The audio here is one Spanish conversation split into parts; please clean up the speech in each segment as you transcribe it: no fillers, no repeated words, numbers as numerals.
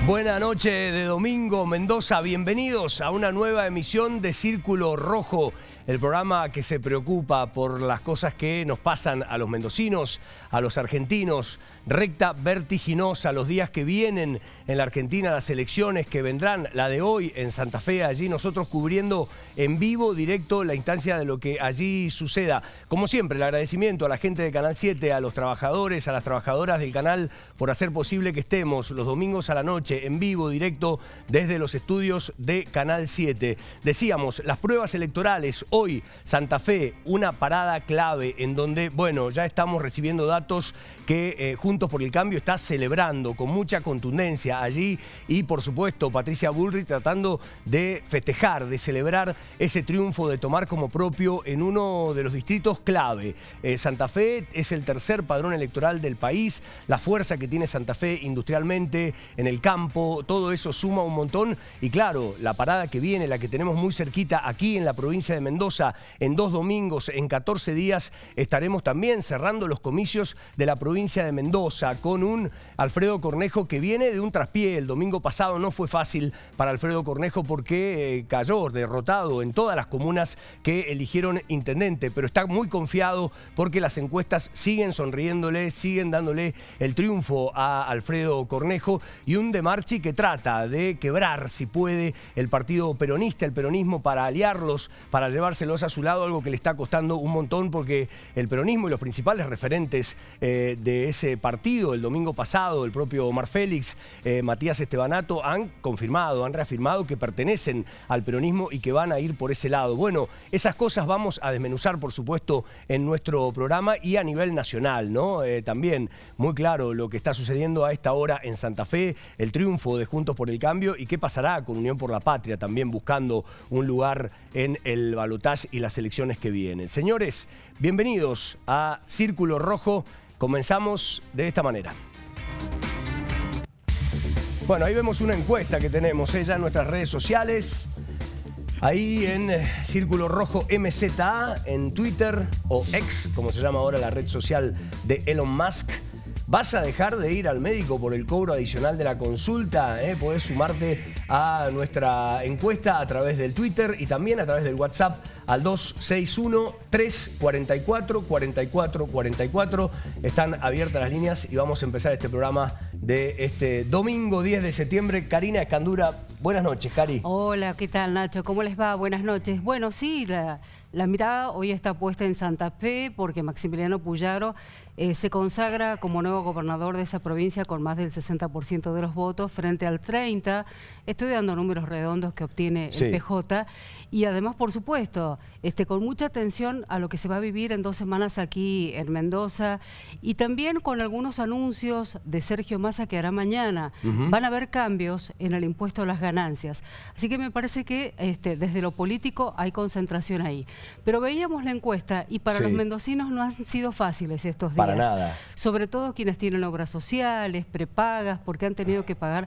Buena noche de domingo, Mendoza. Bienvenidos a una nueva emisión de Círculo Rojo, el programa que se preocupa por las cosas que nos pasan a los mendocinos, a los argentinos. Recta vertiginosa, los días que vienen en la Argentina, las elecciones que vendrán, la de hoy en Santa Fe, allí nosotros cubriendo en vivo, directo, la instancia de lo que allí suceda. Como siempre, el agradecimiento a la gente de Canal 7, a los trabajadores, a las trabajadoras del canal por hacer posible que estemos los domingos a la noche en vivo, directo, desde los estudios de Canal 7. Decíamos, las pruebas electorales, hoy Santa Fe, una parada clave en donde, bueno, ya estamos recibiendo datos que Juntos por el Cambio está celebrando con mucha contundencia allí y, por supuesto, Patricia Bullrich tratando de festejar, de celebrar ese triunfo, de tomar como propio en uno de los distritos clave. Santa Fe es el tercer padrón electoral del país, la fuerza que tiene Santa Fe industrialmente, en el campo, todo eso suma un montón y claro, la parada que viene, la que tenemos muy cerquita aquí en la provincia de Mendoza, en 2 domingos, en 14 días, estaremos también cerrando los comicios de la provincia de Mendoza con un Alfredo Cornejo que viene de un traspié. El domingo pasado no fue fácil para Alfredo Cornejo porque cayó derrotado en todas las comunas que eligieron intendente, pero está muy confiado porque las encuestas siguen sonriéndole, siguen dándole el triunfo a Alfredo Cornejo y un De Marchi que trata de quebrar, si puede, el partido peronista, el peronismo, para aliarlos, para llevárselos a su lado, algo que le está costando un montón porque el peronismo y los principales referentes de ese partido, el domingo pasado, el propio Omar Félix, Matías Estebanato, han confirmado, han reafirmado que pertenecen al peronismo y que van a ir por ese lado. Bueno, esas cosas vamos a desmenuzar, por supuesto, en nuestro programa y a nivel nacional, ¿no? También muy claro lo que está sucediendo a esta hora en Santa Fe, el triunfo de Juntos por el Cambio y qué pasará con Unión por la Patria, también buscando un lugar en el balotaje y las elecciones que vienen. Señores, bienvenidos a Círculo Rojo. Comenzamos de esta manera. Bueno, ahí vemos una encuesta que tenemos ya en nuestras redes sociales. Ahí en Círculo Rojo MZA, en Twitter o X, como se llama ahora la red social de Elon Musk. ¿Vas a dejar de ir al médico por el cobro adicional de la consulta? Podés sumarte a nuestra encuesta a través del Twitter y también a través del WhatsApp al 261-344-4444. Están abiertas las líneas y vamos a empezar este programa de este domingo 10 de septiembre. Karina Escandura, buenas noches, Cari. Hola, ¿qué tal, Nacho? ¿Cómo les va? Buenas noches. Bueno, sí, la mirada hoy está puesta en Santa Fe porque Maximiliano Puyaro se consagra como nuevo gobernador de esa provincia con más del 60% de los votos frente al 30%. Estoy dando números redondos que obtiene el PJ. Y además, por supuesto, con mucha atención a lo que se va a vivir en 2 semanas aquí en Mendoza y también con algunos anuncios de Sergio Massa que hará mañana. Van a haber cambios en el impuesto a las ganancias. Así que me parece que desde lo político hay concentración ahí. Pero veíamos la encuesta y para los mendocinos no han sido fáciles estos días. Para nada. Sobre todo quienes tienen obras sociales, prepagas, porque han tenido que pagar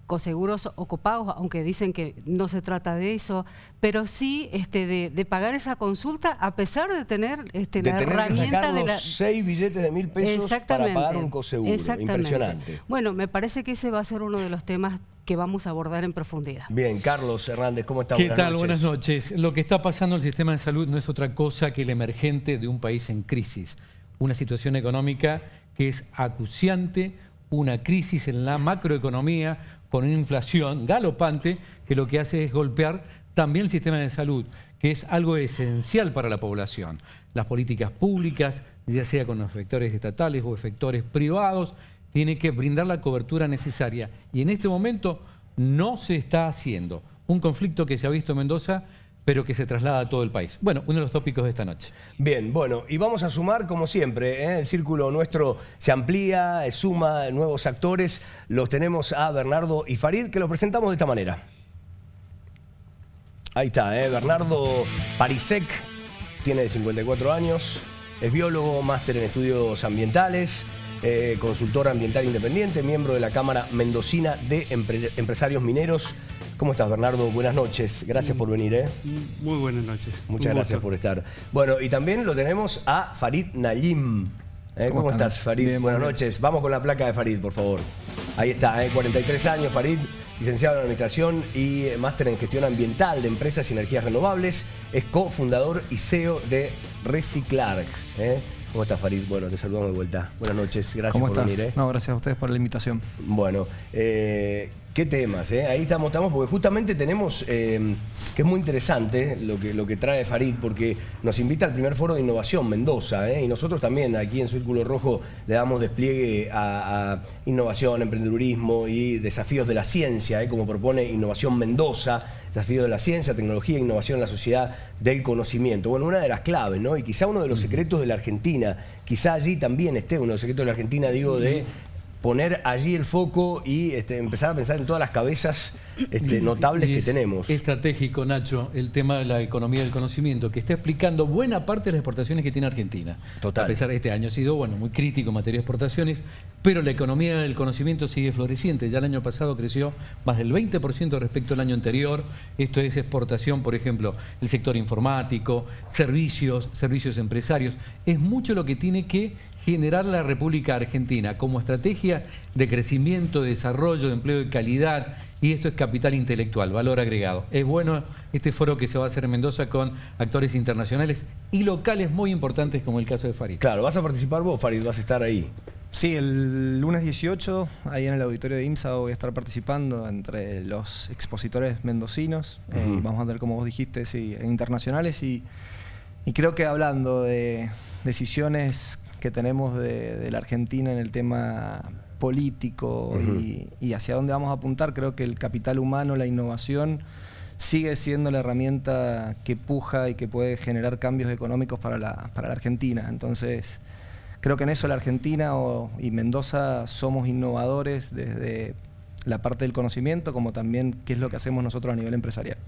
coseguros o copagos, aunque dicen que no se trata de eso, pero sí de pagar esa consulta a pesar de tener la herramienta de la... 6 billetes de 1.000 pesos para pagar un coseguro. Impresionante. Bueno, me parece que ese va a ser uno de los temas que vamos a abordar en profundidad. Bien, Carlos Hernández, ¿cómo está? ¿Qué tal? Buenas noches. Lo que está pasando en el sistema de salud no es otra cosa que el emergente de un país en crisis. Una situación económica que es acuciante, una crisis en la macroeconomía con una inflación galopante que lo que hace es golpear también el sistema de salud, que es algo esencial para la población. Las políticas públicas, ya sea con los efectores estatales o efectores privados, tienen que brindar la cobertura necesaria y en este momento no se está haciendo. Un conflicto que se ha visto en Mendoza, pero que se traslada a todo el país. Bueno, uno de los tópicos de esta noche. Bien, bueno, y vamos a sumar como siempre, el círculo nuestro se amplía, suma nuevos actores. Los tenemos a Bernardo y Farid, que los presentamos de esta manera. Ahí está, Bernardo Parisek, tiene 54 años, es biólogo, máster en estudios ambientales, consultor ambiental independiente, miembro de la Cámara Mendocina de Empresarios Mineros. ¿Cómo estás, Bernardo? Buenas noches. Gracias por venir. Muy buenas noches. Muchas gracias por estar. Bueno, y también lo tenemos a Farid Nalim. ¿Cómo estás, Farid? Bien, buenas noches. Vamos con la placa de Farid, por favor. Ahí está, 43 años, Farid, licenciado en Administración y máster en Gestión Ambiental de Empresas y Energías Renovables. Es cofundador y CEO de Reciclar. ¿Cómo estás, Farid? Bueno, te saludamos de vuelta. Buenas noches, gracias por venir. No, gracias a ustedes por la invitación. Bueno, qué temas, ahí estamos porque justamente tenemos, que es muy interesante lo que trae Farid, porque nos invita al primer foro de innovación Mendoza, y nosotros también aquí en Círculo Rojo le damos despliegue a innovación, emprendedurismo y desafíos de la ciencia, como propone Innovación Mendoza, desafío de la ciencia, tecnología e innovación en la sociedad del conocimiento. Bueno, una de las claves, ¿no? Y quizá uno de los secretos de la Argentina, quizá allí también esté uno de los secretos de la Argentina, digo, de poner allí el foco y empezar a pensar en todas las cabezas notables que tenemos. Estratégico, Nacho, el tema de la economía del conocimiento, que está explicando buena parte de las exportaciones que tiene Argentina. Total. A pesar de este año ha sido muy crítico en materia de exportaciones, pero la economía del conocimiento sigue floreciente. Ya el año pasado creció más del 20% respecto al año anterior. Esto es exportación, por ejemplo, el sector informático, servicios empresarios. Es mucho lo que tiene que generar la República Argentina como estrategia de crecimiento, de desarrollo, de empleo de calidad, y esto es capital intelectual, valor agregado. Es bueno este foro que se va a hacer en Mendoza con actores internacionales y locales muy importantes como el caso de Farid. Claro, ¿vas a participar vos, Farid? ¿Vas a estar ahí? Sí, el lunes 18, ahí en el auditorio de IMSA voy a estar participando entre los expositores mendocinos. Vamos a ver, como vos dijiste, sí, internacionales y creo que hablando de decisiones que tenemos de la Argentina en el tema político y hacia dónde vamos a apuntar, creo que el capital humano, la innovación, sigue siendo la herramienta que puja y que puede generar cambios económicos para la Argentina. Entonces, creo que en eso la Argentina y Mendoza somos innovadores desde la parte del conocimiento, como también qué es lo que hacemos nosotros a nivel empresarial.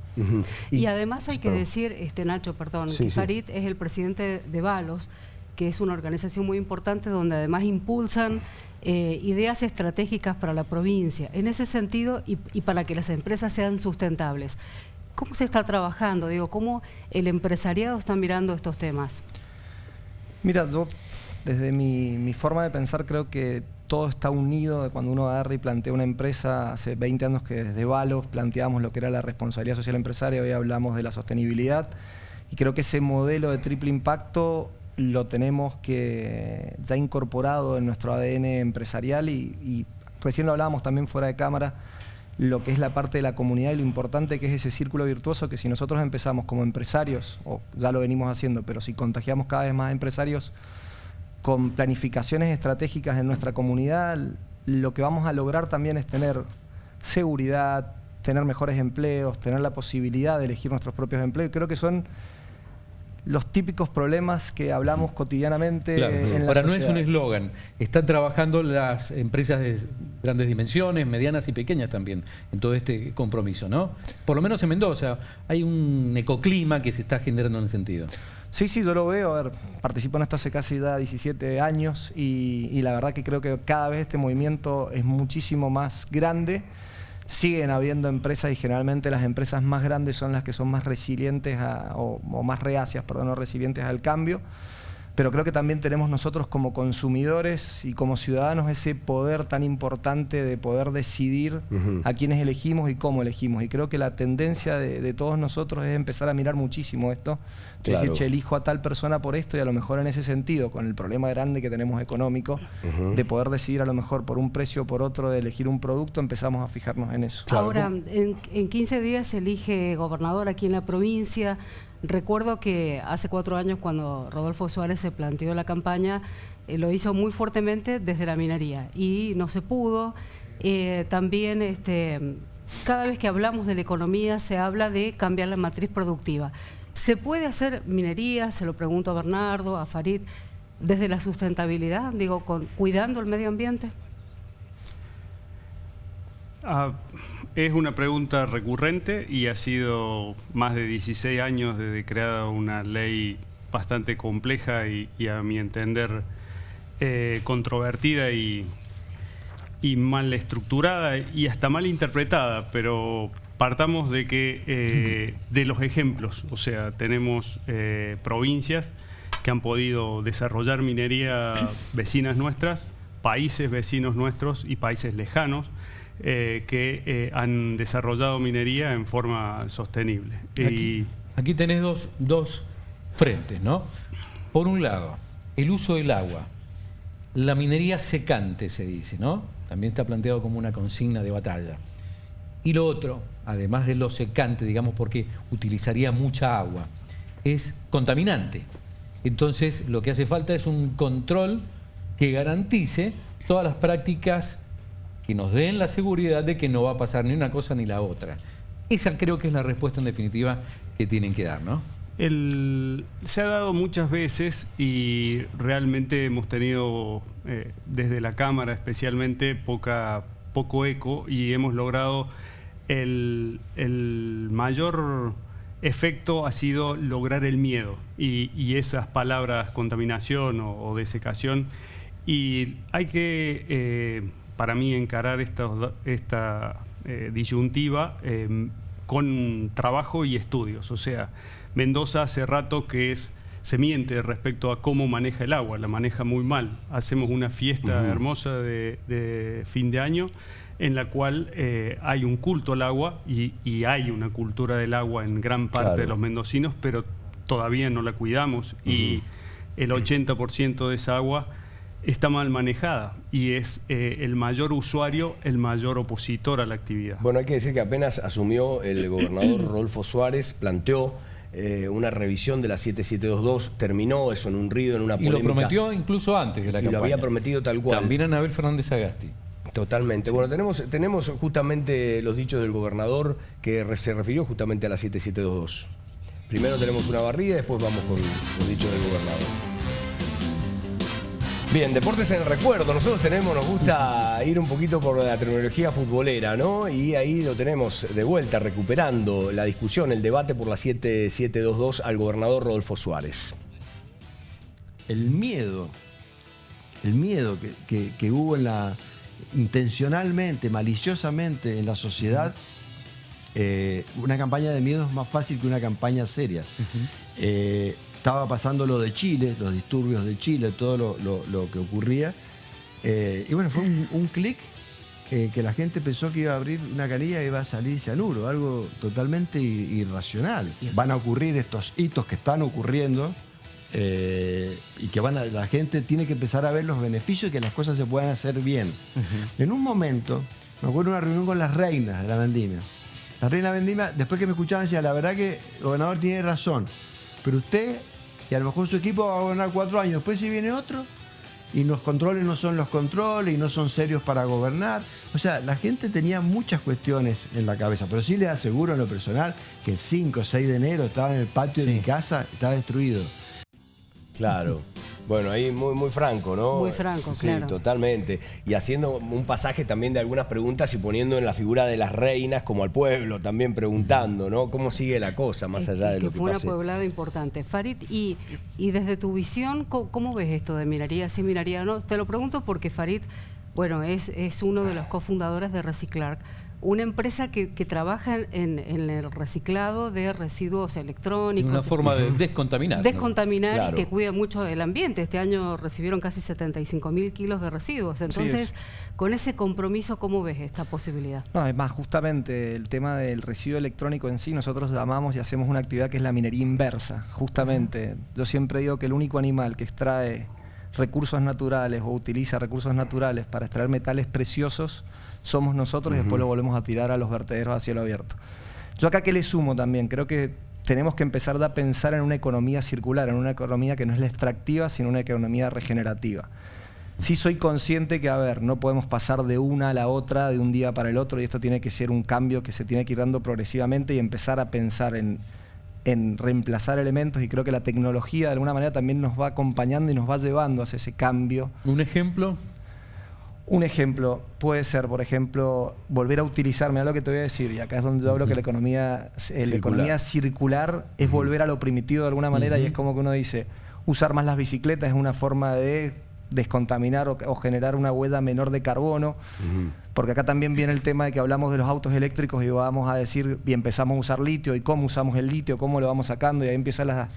Y además hay que decir, Nacho, que Farid es el presidente de Valos, que es una organización muy importante donde además impulsan ideas estratégicas para la provincia. En ese sentido, y para que las empresas sean sustentables, ¿cómo se está trabajando? Digo, ¿cómo el empresariado está mirando estos temas? Mira, yo desde mi forma de pensar creo que todo está unido. Cuando uno agarra y plantea una empresa, hace 20 años que desde Valos planteamos lo que era la responsabilidad social empresaria, hoy hablamos de la sostenibilidad, y creo que ese modelo de triple impacto lo tenemos que ya incorporado en nuestro ADN empresarial y recién lo hablábamos también fuera de cámara, lo que es la parte de la comunidad y lo importante que es ese círculo virtuoso, que si nosotros empezamos como empresarios, o ya lo venimos haciendo, pero si contagiamos cada vez más empresarios con planificaciones estratégicas en nuestra comunidad, lo que vamos a lograr también es tener seguridad, tener mejores empleos, tener la posibilidad de elegir nuestros propios empleos. Y creo que son los típicos problemas que hablamos cotidianamente en la sociedad. No es un eslogan, están trabajando las empresas de grandes dimensiones, medianas y pequeñas también, en todo este compromiso, ¿no? Por lo menos en Mendoza hay un ecoclima que se está generando en el sentido. Sí, yo lo veo. A ver, participo en esto hace casi ya 17 años y la verdad que creo que cada vez este movimiento es muchísimo más grande. Siguen habiendo empresas y generalmente las empresas más grandes son las que son más resilientes o más reacias, no resilientes al cambio. Pero creo que también tenemos nosotros como consumidores y como ciudadanos ese poder tan importante de poder decidir a quiénes elegimos y cómo elegimos. Y creo que la tendencia de todos nosotros es empezar a mirar muchísimo esto. Es decir, che, elijo a tal persona por esto, y a lo mejor en ese sentido, con el problema grande que tenemos económico, de poder decidir a lo mejor por un precio o por otro, de elegir un producto, empezamos a fijarnos en eso. Ahora, en 15 días se elige gobernador aquí en la provincia. Recuerdo que hace 4 años, cuando Rodolfo Suárez se planteó la campaña, lo hizo muy fuertemente desde la minería y no se pudo. También cada vez que hablamos de la economía se habla de cambiar la matriz productiva. ¿Se puede hacer minería? Se lo pregunto a Bernardo, a Farid, desde la sustentabilidad, digo, cuidando el medio ambiente. Es una pregunta recurrente y ha sido más de 16 años desde creada una ley bastante compleja y a mi entender controvertida y mal estructurada y hasta mal interpretada, pero partamos de que de los ejemplos, o sea, tenemos provincias que han podido desarrollar minería, vecinas nuestras, países vecinos nuestros y países lejanos que han desarrollado minería en forma sostenible. Aquí tenés dos frentes, ¿no? Por un lado, el uso del agua. La minería secante, se dice, ¿no? También está planteado como una consigna de batalla. Y lo otro, además de lo secante, digamos, porque utilizaría mucha agua, es contaminante. Entonces, lo que hace falta es un control que garantice todas las prácticas que nos den la seguridad de que no va a pasar ni una cosa ni la otra. Esa creo que es la respuesta en definitiva que tienen que dar, ¿no? Se ha dado muchas veces y realmente hemos tenido, desde la Cámara especialmente, poco eco, y hemos logrado el mayor efecto ha sido lograr el miedo y esas palabras contaminación o desecación. Y hay que, para mí, encarar esta disyuntiva con trabajo y estudios. O sea, Mendoza hace rato que se miente respecto a cómo maneja el agua, la maneja muy mal. Hacemos una fiesta hermosa de fin de año en la cual hay un culto al agua y hay una cultura del agua en gran parte de los mendocinos, pero todavía no la cuidamos y el 80% de esa agua está mal manejada y es el mayor usuario, el mayor opositor a la actividad. Bueno, hay que decir que apenas asumió el gobernador Rodolfo Suárez, planteó una revisión de la 7722, terminó eso en un ruido, en una polémica. Y lo prometió incluso antes de la campaña. Y lo había prometido tal cual. También Anabel Fernández Agasti. Totalmente. Sí. Bueno, tenemos justamente los dichos del gobernador que se refirió justamente a la 7722. Primero tenemos una barrida y después vamos con los dichos del gobernador. Bien, deportes en el recuerdo. Nosotros nos gusta ir un poquito por la terminología futbolera, ¿no? Y ahí lo tenemos de vuelta, recuperando la discusión, el debate por la 7722 al gobernador Rodolfo Suárez. El miedo que hubo intencionalmente, maliciosamente en la sociedad, una campaña de miedo es más fácil que una campaña seria. Estaba pasando lo de Chile, los disturbios de Chile, todo lo que ocurría. Y bueno, fue un clic que la gente pensó que iba a abrir una canilla y iba a salir cianuro, algo totalmente irracional. Van a ocurrir estos hitos que están ocurriendo y que la gente tiene que empezar a ver los beneficios y que las cosas se puedan hacer bien. En un momento, me acuerdo de una reunión con las reinas de la vendimia. La reina de la vendimia, después que me escuchaban, decía, la verdad que el gobernador tiene razón, pero usted y a lo mejor su equipo va a gobernar 4 años, después si viene otro y los controles no son los controles y no son serios para gobernar. O sea, la gente tenía muchas cuestiones en la cabeza, pero sí les aseguro en lo personal que el 5 o 6 de enero estaba en el patio de mi casa, estaba destruido. Claro. Bueno, ahí muy franco, ¿no? Muy franco, sí, claro. Totalmente. Y haciendo un pasaje también de algunas preguntas y poniendo en la figura de las reinas como al pueblo, también preguntando, ¿no? ¿Cómo sigue la cosa más allá de lo que fue pase? Una pueblada importante. Farid, y desde tu visión, ¿cómo ves esto de minería? Sí, minería, no. Te lo pregunto porque Farid, bueno, es uno de los cofundadores de Reciclar, una empresa que trabaja en el reciclado de residuos electrónicos. Una forma de descontaminar. Descontaminar, ¿no? Claro. Y que cuida mucho del ambiente. Este año recibieron casi 75.000 kilos de residuos. Entonces, con ese compromiso, ¿cómo ves esta posibilidad? No, es más, justamente el tema del residuo electrónico en sí, nosotros llamamos y hacemos una actividad que es la minería inversa. Justamente, yo siempre digo que el único animal que extrae recursos naturales o utiliza recursos naturales para extraer metales preciosos somos nosotros y después lo volvemos a tirar a los vertederos a cielo abierto. Yo acá que le sumo también, creo que tenemos que empezar a pensar en una economía circular, en una economía que no es la extractiva, sino una economía regenerativa. Sí soy consciente que, a ver, no podemos pasar de una a la otra, de un día para el otro, y esto tiene que ser un cambio que se tiene que ir dando progresivamente y empezar a pensar en reemplazar elementos, y creo que la tecnología de alguna manera también nos va acompañando y nos va llevando hacia ese cambio. ¿Un ejemplo? Un ejemplo puede ser, por ejemplo, volver a utilizar, mira lo que te voy a decir, y acá es donde yo hablo que la economía circular es volver a lo primitivo de alguna manera, y es como que uno dice, usar más las bicicletas es una forma de descontaminar o generar una huella menor de carbono, porque acá también viene el tema de que hablamos de los autos eléctricos y vamos a decir, y empezamos a usar litio, y cómo usamos el litio, cómo lo vamos sacando, y ahí empiezan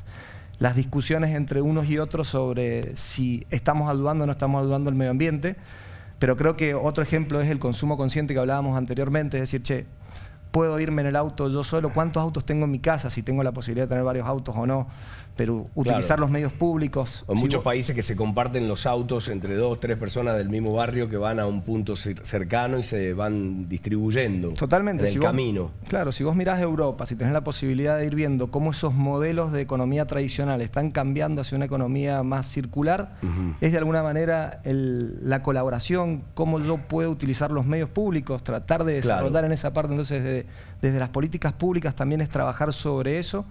las discusiones entre unos y otros sobre si estamos ayudando o no estamos ayudando al medio ambiente. Pero creo que otro ejemplo es el consumo consciente que hablábamos anteriormente, es decir, che, ¿puedo irme en el auto yo solo? ¿Cuántos autos tengo en mi casa? Si tengo la posibilidad de tener varios autos o no. Pero utilizar los medios públicos. En muchos países que se comparten los autos entre 2 o 3 personas del mismo barrio que van a un punto cercano y se van distribuyendo. Totalmente. En el camino. Claro, si vos mirás Europa, si tenés la posibilidad de ir viendo cómo esos modelos de economía tradicional están cambiando hacia una economía más circular, es de alguna manera la colaboración, cómo yo puedo utilizar los medios públicos, tratar de desarrollar en esa parte. Entonces, desde las políticas públicas también es trabajar sobre eso.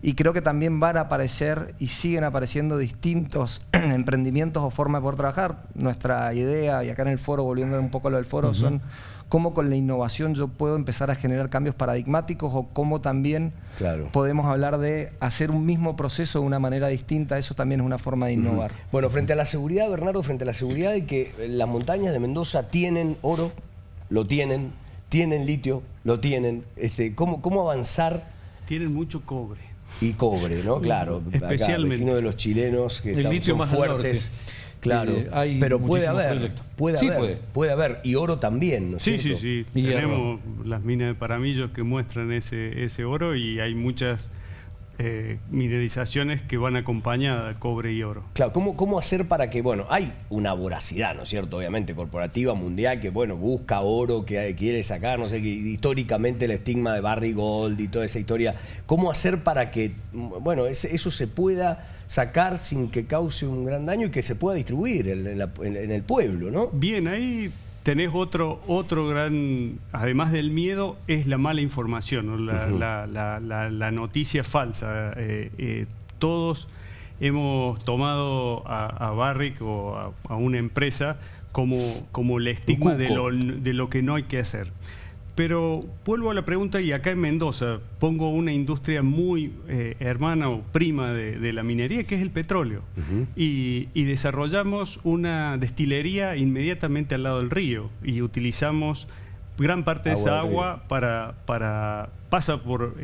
Y creo que también van a aparecer y siguen apareciendo distintos emprendimientos o formas de poder trabajar. Nuestra idea, y acá en el foro, volviendo un poco a lo del foro, son cómo con la innovación yo puedo empezar a generar cambios paradigmáticos o cómo también podemos hablar de hacer un mismo proceso de una manera distinta. Eso también es una forma de innovar. Bueno, frente a la seguridad, Bernardo, frente a la seguridad de que las montañas de Mendoza tienen oro, lo tienen litio, lo tienen. ¿Cómo avanzar? Tienen mucho cobre. Y cobre, ¿no? Claro. Especialmente. Acá, vecino de los chilenos que son más fuertes. Claro, pero puede haber. Y oro también, ¿no es cierto? Sí. Tenemos las minas de Paramillos que muestran ese oro y hay muchas mineralizaciones que van acompañadas de cobre y oro. Claro, ¿cómo hacer para que, bueno, hay una voracidad, ¿no es cierto? Obviamente, corporativa, mundial, que, bueno, busca oro, que quiere sacar, no sé, que históricamente el estigma de Barrick Gold y toda esa historia. ¿Cómo hacer para que, bueno, eso se pueda sacar sin que cause un gran daño y que se pueda distribuir en el pueblo, ¿no? Bien, ahí tenés otro gran, además del miedo, es la mala información, ¿no? La noticia falsa. Todos hemos tomado a Barrick o a una empresa como el estigma de lo que no hay que hacer. Pero vuelvo a la pregunta, y acá en Mendoza pongo una industria muy hermana o prima de la minería, que es el petróleo. Y desarrollamos una destilería inmediatamente al lado del río y utilizamos gran parte de esa agua pasa por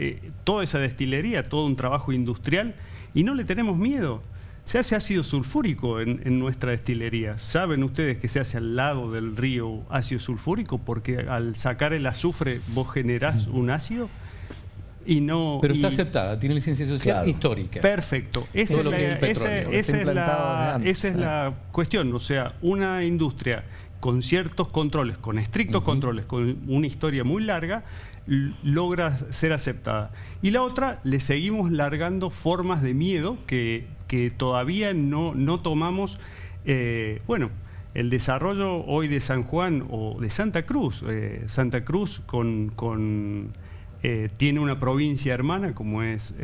toda esa destilería, todo un trabajo industrial, y no le tenemos miedo. Se hace ácido sulfúrico en nuestra destilería. ¿Saben ustedes que se hace al lado del río ácido sulfúrico? Porque al sacar el azufre vos generás un ácido y no... Pero está aceptada, tiene licencia social histórica. Perfecto. Esa es la cuestión. O sea, una industria con ciertos controles, con estrictos controles, con una historia muy larga, logra ser aceptada. Y la otra, le seguimos largando formas de miedo que todavía no tomamos. Bueno, el desarrollo hoy de San Juan o de Santa Cruz. Santa Cruz tiene una provincia hermana como es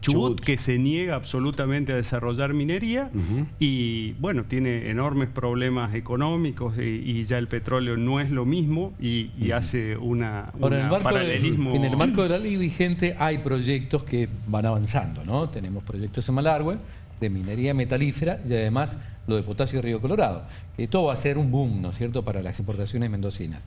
Chubut, que se niega absolutamente a desarrollar minería y bueno, tiene enormes problemas económicos y ya el petróleo no es lo mismo y hace un paralelismo. En el marco de la ley vigente hay proyectos que van avanzando, ¿no? Tenemos proyectos en Malargüe de minería metalífera y además lo de potasio Río Colorado. Esto va a ser un boom, ¿no es cierto?, para las exportaciones mendocinas.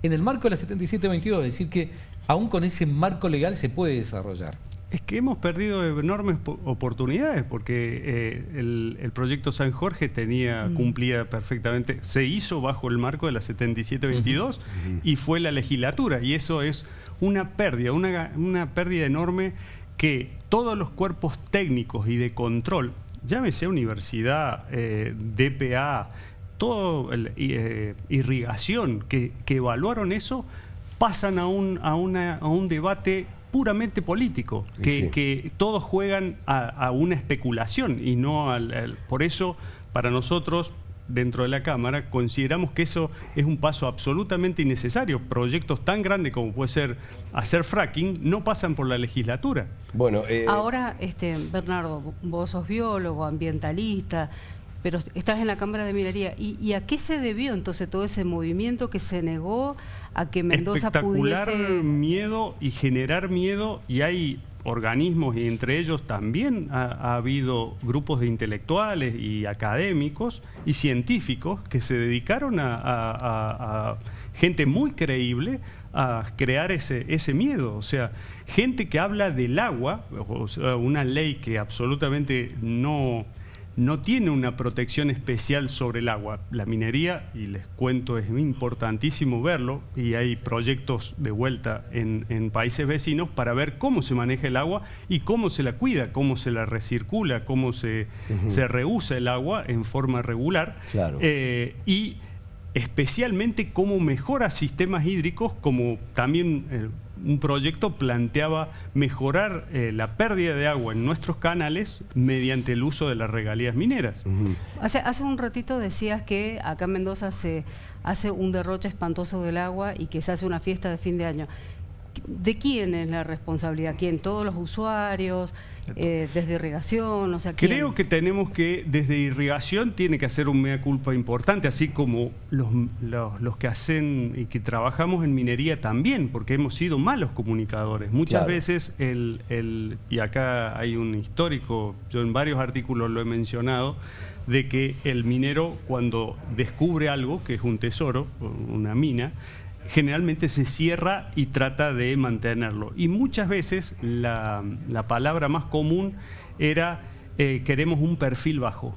En el marco de la 7722, es decir que aún con ese marco legal se puede desarrollar. Es que hemos perdido enormes oportunidades porque el proyecto San Jorge cumplía perfectamente, se hizo bajo el marco de la 7722 y fue la legislatura, y eso es una pérdida, una pérdida enorme que todos los cuerpos técnicos y de control, llámese universidad, DPA, todo irrigación, que evaluaron eso, pasan a un debate puramente político, que todos juegan a una especulación y no por eso, para nosotros, dentro de la Cámara, consideramos que eso es un paso absolutamente innecesario. Proyectos tan grandes como puede ser hacer fracking no pasan por la legislatura. Bueno, ahora, Bernardo, vos sos biólogo, ambientalista, pero estás en la Cámara de Minería. ¿Y a qué se debió entonces todo ese movimiento que se negó a que Mendoza espectacular pudiese... miedo y generar miedo, y hay organismos, y entre ellos también ha habido grupos de intelectuales y académicos y científicos que se dedicaron a gente muy creíble a crear ese miedo. O sea, gente que habla del agua, o sea, una ley que absolutamente no tiene una protección especial sobre el agua. La minería, y les cuento, es importantísimo verlo, y hay proyectos de vuelta en países vecinos para ver cómo se maneja el agua y cómo se la cuida, cómo se la recircula, cómo se reusa el agua en forma regular. Claro. Y especialmente cómo mejora sistemas hídricos, como también un proyecto planteaba mejorar la pérdida de agua en nuestros canales mediante el uso de las regalías mineras. Hace un ratito decías que acá en Mendoza se hace un derroche espantoso del agua y que se hace una fiesta de fin de año. ¿De quién es la responsabilidad? ¿Quién? ¿Todos los usuarios? ¿Desde irrigación? O sea, ¿quién? Creo que tenemos que, desde irrigación, tiene que hacer un mea culpa importante, así como los que hacen y que trabajamos en minería también, porque hemos sido malos comunicadores. Muchas veces, y acá hay un histórico, yo en varios artículos lo he mencionado, de que el minero, cuando descubre algo, que es un tesoro, una mina, generalmente se cierra y trata de mantenerlo. Y muchas veces la palabra más común era queremos un perfil bajo.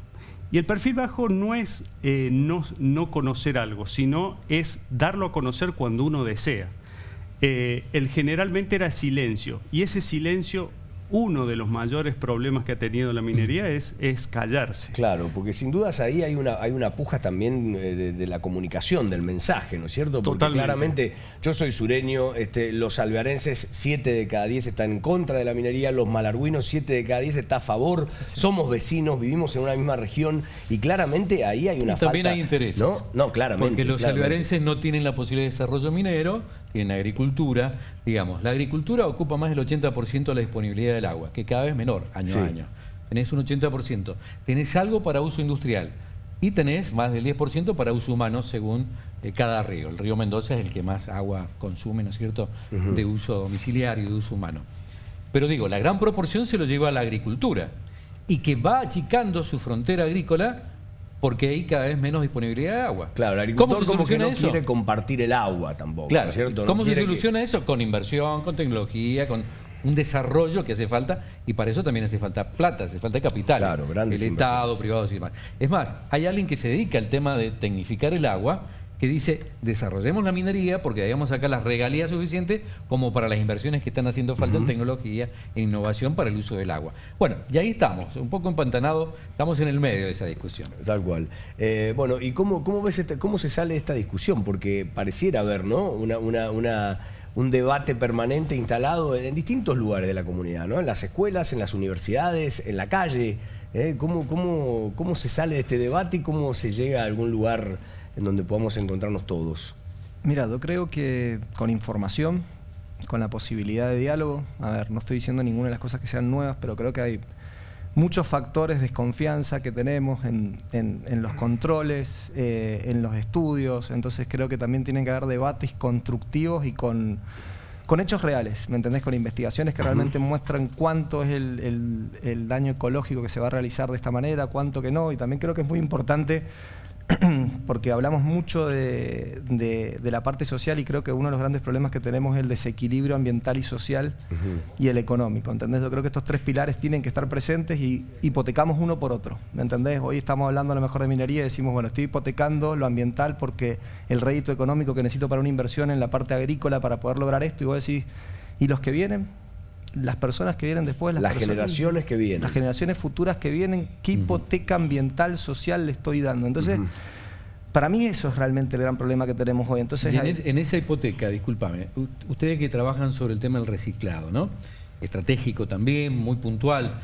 Y el perfil bajo no es no conocer algo, sino es darlo a conocer cuando uno desea. Generalmente era silencio, y ese silencio, uno de los mayores problemas que ha tenido la minería es callarse. Claro, porque sin dudas ahí hay una puja también de la comunicación, del mensaje, ¿no es cierto? Porque Totalmente. Claramente, yo soy sureño, los alvearenses 7 de cada 10 están en contra de la minería, los malargüinos 7 de cada 10 está a favor, somos vecinos, vivimos en una misma región, y claramente ahí hay una falta. También hay intereses. No, claramente. Porque los alvearenses no tienen la posibilidad de desarrollo minero, tienen agricultura. Digamos, la agricultura ocupa más del 80% de la disponibilidad del agua, que cada vez menor, año a año. Tenés un 80%. Tenés algo para uso industrial y tenés más del 10% para uso humano según cada río. El río Mendoza es el que más agua consume, ¿no es cierto?, de uso domiciliario, de uso humano. Pero digo, la gran proporción se lo lleva a la agricultura, y que va achicando su frontera agrícola porque hay cada vez menos disponibilidad de agua. Claro, el agricultor como que no eso? quiere compartir el agua tampoco, Claro, ¿no es cierto? ¿cómo No se soluciona eso? Con inversión, con tecnología, con un desarrollo que hace falta, y para eso también hace falta plata, hace falta capital. Claro, grandes el Estado, privados y demás. Es más, hay alguien que se dedica al tema de tecnificar el agua, que dice, desarrollemos la minería porque debemos sacar las regalías suficientes como para las inversiones que están haciendo falta en tecnología e innovación para el uso del agua. Bueno, y ahí estamos, un poco empantanados, estamos en el medio de esa discusión. Tal cual. Bueno, ¿y cómo ves cómo se sale de esta discusión? Porque pareciera haber, ¿no?, un debate permanente instalado en distintos lugares de la comunidad, ¿no? En las escuelas, en las universidades, en la calle. ¿Cómo se sale de este debate y cómo se llega a algún lugar en donde podamos encontrarnos todos? Mira, yo creo que con información, con la posibilidad de diálogo, a ver, no estoy diciendo ninguna de las cosas que sean nuevas, pero creo que hay muchos factores de desconfianza que tenemos en los controles, en los estudios. Entonces creo que también tienen que haber debates constructivos y con hechos reales, ¿me entendés? Con investigaciones que realmente muestran cuánto es el daño ecológico que se va a realizar de esta manera, cuánto que no. Y también creo que es muy importante, porque hablamos mucho de la parte social, y creo que uno de los grandes problemas que tenemos es el desequilibrio ambiental y social y el económico, ¿entendés? Yo creo que estos tres pilares tienen que estar presentes y hipotecamos uno por otro, ¿me entendés? Hoy estamos hablando a lo mejor de minería y decimos, bueno, estoy hipotecando lo ambiental porque el rédito económico que necesito para una inversión en la parte agrícola para poder lograr esto, y vos decís, ¿y los que vienen? Las personas que vienen después, las generaciones que vienen. Las generaciones futuras que vienen, ¿qué hipoteca ambiental, social le estoy dando? Entonces, para mí eso es realmente el gran problema que tenemos hoy. Entonces, en esa hipoteca, discúlpame, ustedes que trabajan sobre el tema del reciclado, ¿no? Estratégico también, muy puntual,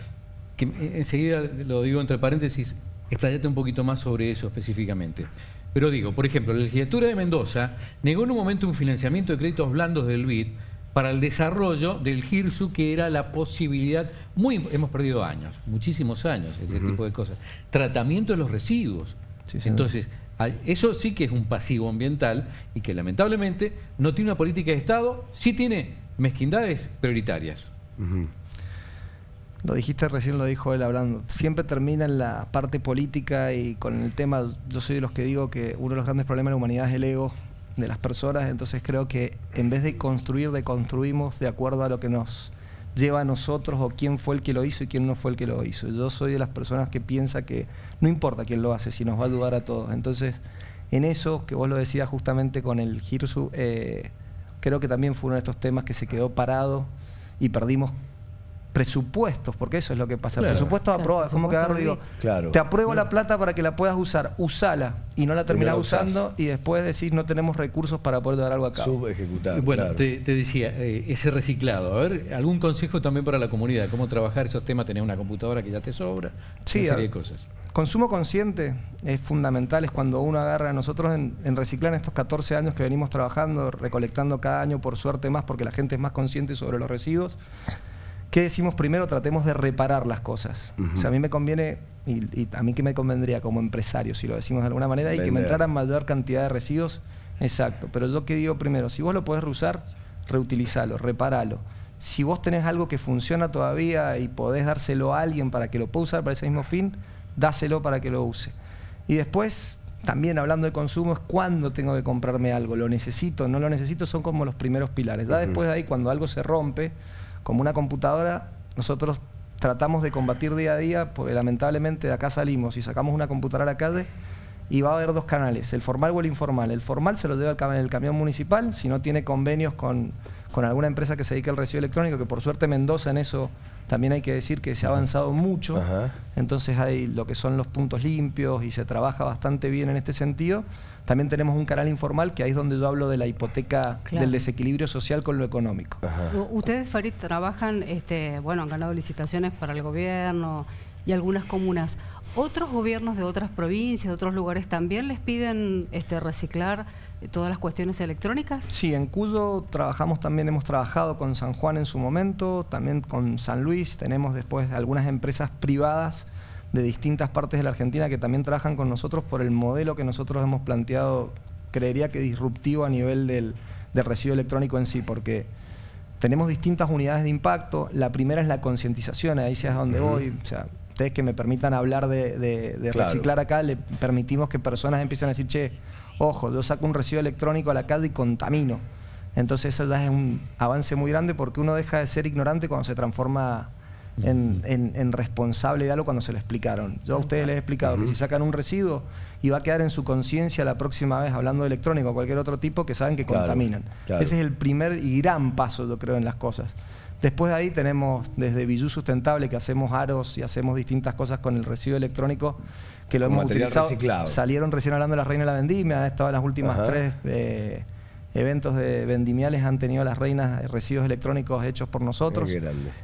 que enseguida lo digo entre paréntesis, expláyate un poquito más sobre eso específicamente. Pero digo, por ejemplo, la legislatura de Mendoza negó en un momento un financiamiento de créditos blandos del BID para el desarrollo del GIRSU, que era la posibilidad, hemos perdido años, muchísimos años, ese tipo de cosas. Tratamiento de los residuos. Sí, entonces, eso sí que es un pasivo ambiental y que lamentablemente no tiene una política de Estado, sí tiene mezquindades prioritarias. Lo dijiste recién, lo dijo él hablando. Siempre termina en la parte política y con el tema, yo soy de los que digo que uno de los grandes problemas de la humanidad es el ego. de las personas, entonces creo que en vez de construir, deconstruimos de acuerdo a lo que nos lleva a nosotros o quién fue el que lo hizo y quién no fue el que lo hizo. Yo soy de las personas que piensa que no importa quién lo hace, si nos va a ayudar a todos. Entonces, en eso, que vos lo decías justamente con el GIRSU, creo que también fue uno de estos temas que se quedó parado y perdimos presupuestos, porque eso es lo que pasa. Claro. Presupuestos aprobados, como que agarro y digo, claro, te apruebo la plata para que la puedas usar, usala, y no la terminás usando, y después decís no tenemos recursos para poder llevar algo a cabo. Subejecutar. Bueno, claro. te decía, ese reciclado, a ver, algún consejo también para la comunidad, cómo trabajar esos temas, tener una computadora que ya te sobra, Sí, una serie de cosas. Consumo consciente es fundamental, es cuando uno agarra, nosotros en Reciclar, en estos 14 años que venimos trabajando, recolectando cada año, por suerte más, porque la gente es más consciente sobre los residuos. ¿Qué decimos primero? Tratemos de reparar las cosas. O sea, a mí me conviene, y a mí que me convendría como empresario, si lo decimos de alguna manera, y que me entraran mayor cantidad de residuos, exacto. Pero yo que digo primero, si vos lo podés reusar, reutilizalo, reparalo. Si vos tenés algo que funciona todavía y podés dárselo a alguien para que lo pueda usar para ese mismo fin, dáselo para que lo use. Y después, también hablando de consumo, es cuándo tengo que comprarme algo. ¿Lo necesito? ¿No lo necesito? Son como los primeros pilares. Ya después de ahí, cuando algo se rompe, como una computadora, nosotros tratamos de combatir día a día, porque lamentablemente de acá salimos y sacamos una computadora a la calle y va a haber dos canales, el formal o el informal. El formal se lo lleva el camión municipal, si no tiene convenios con alguna empresa que se dedique al residuo electrónico, que por suerte Mendoza en eso también hay que decir que se ha avanzado mucho. Entonces hay lo que son los puntos limpios y se trabaja bastante bien en este sentido. También tenemos un canal informal, que ahí es donde yo hablo de la hipoteca, del desequilibrio social con lo económico. Ustedes, Farid, trabajan, bueno, han ganado licitaciones para el gobierno y algunas comunas. ¿Otros gobiernos de otras provincias, de otros lugares, también les piden reciclar todas las cuestiones electrónicas? Sí, en Cuyo trabajamos también, hemos trabajado con San Juan en su momento, también con San Luis, tenemos después algunas empresas privadas de distintas partes de la Argentina que también trabajan con nosotros por el modelo que nosotros hemos planteado, creería que disruptivo a nivel del residuo electrónico en sí, porque tenemos distintas unidades de impacto. La primera es la concientización, ahí sí es a donde voy. O sea, ustedes que me permitan hablar de reciclar acá, le permitimos que personas empiecen a decir, che, ojo, yo saco un residuo electrónico a la calle y contamino. Entonces eso ya es un avance muy grande, porque uno deja de ser ignorante cuando se transforma en responsable de algo cuando se lo explicaron. Yo a ustedes les he explicado que si sacan un residuo y va a quedar en su conciencia la próxima vez, hablando de electrónico o cualquier otro tipo, que saben que contaminan. Ese es el primer y gran paso, yo creo, en las cosas. Después de ahí tenemos desde Billú Sustentable, que hacemos aros y hacemos distintas cosas con el residuo electrónico, que lo hemos utilizado. Reciclado. Salieron recién hablando de la Reina de la Vendimia, ha estado en las últimas 3 eventos de vendimiales, han tenido las reinas residuos electrónicos hechos por nosotros.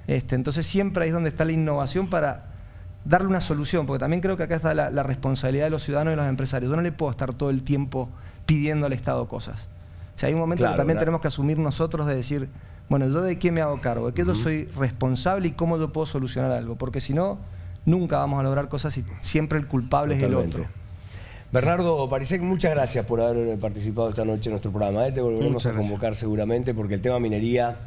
Entonces siempre ahí es donde está la innovación para darle una solución, porque también creo que acá está la responsabilidad de los ciudadanos y de los empresarios. Yo no le puedo estar todo el tiempo pidiendo al Estado cosas. O sea, hay un momento que también tenemos que asumir nosotros de decir, bueno, ¿yo de qué me hago cargo? ¿De qué yo soy responsable y cómo yo puedo solucionar algo? Porque si no, nunca vamos a lograr cosas y siempre el culpable es el otro. Bernardo Parisek, muchas gracias por haber participado esta noche en nuestro programa. Te volveremos a convocar seguramente, porque el tema minería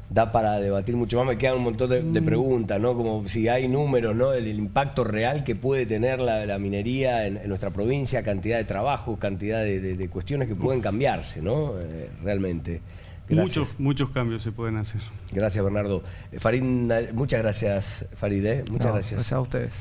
da para debatir mucho más. Me quedan un montón de preguntas, ¿no? Como si hay números, ¿no? El impacto real que puede tener la minería en nuestra provincia, cantidad de trabajos, cantidad de cuestiones que pueden cambiarse, ¿no? Realmente. Muchos cambios se pueden hacer. Gracias, Bernardo. Farid, muchas gracias, Farid. Muchas gracias. Gracias a ustedes.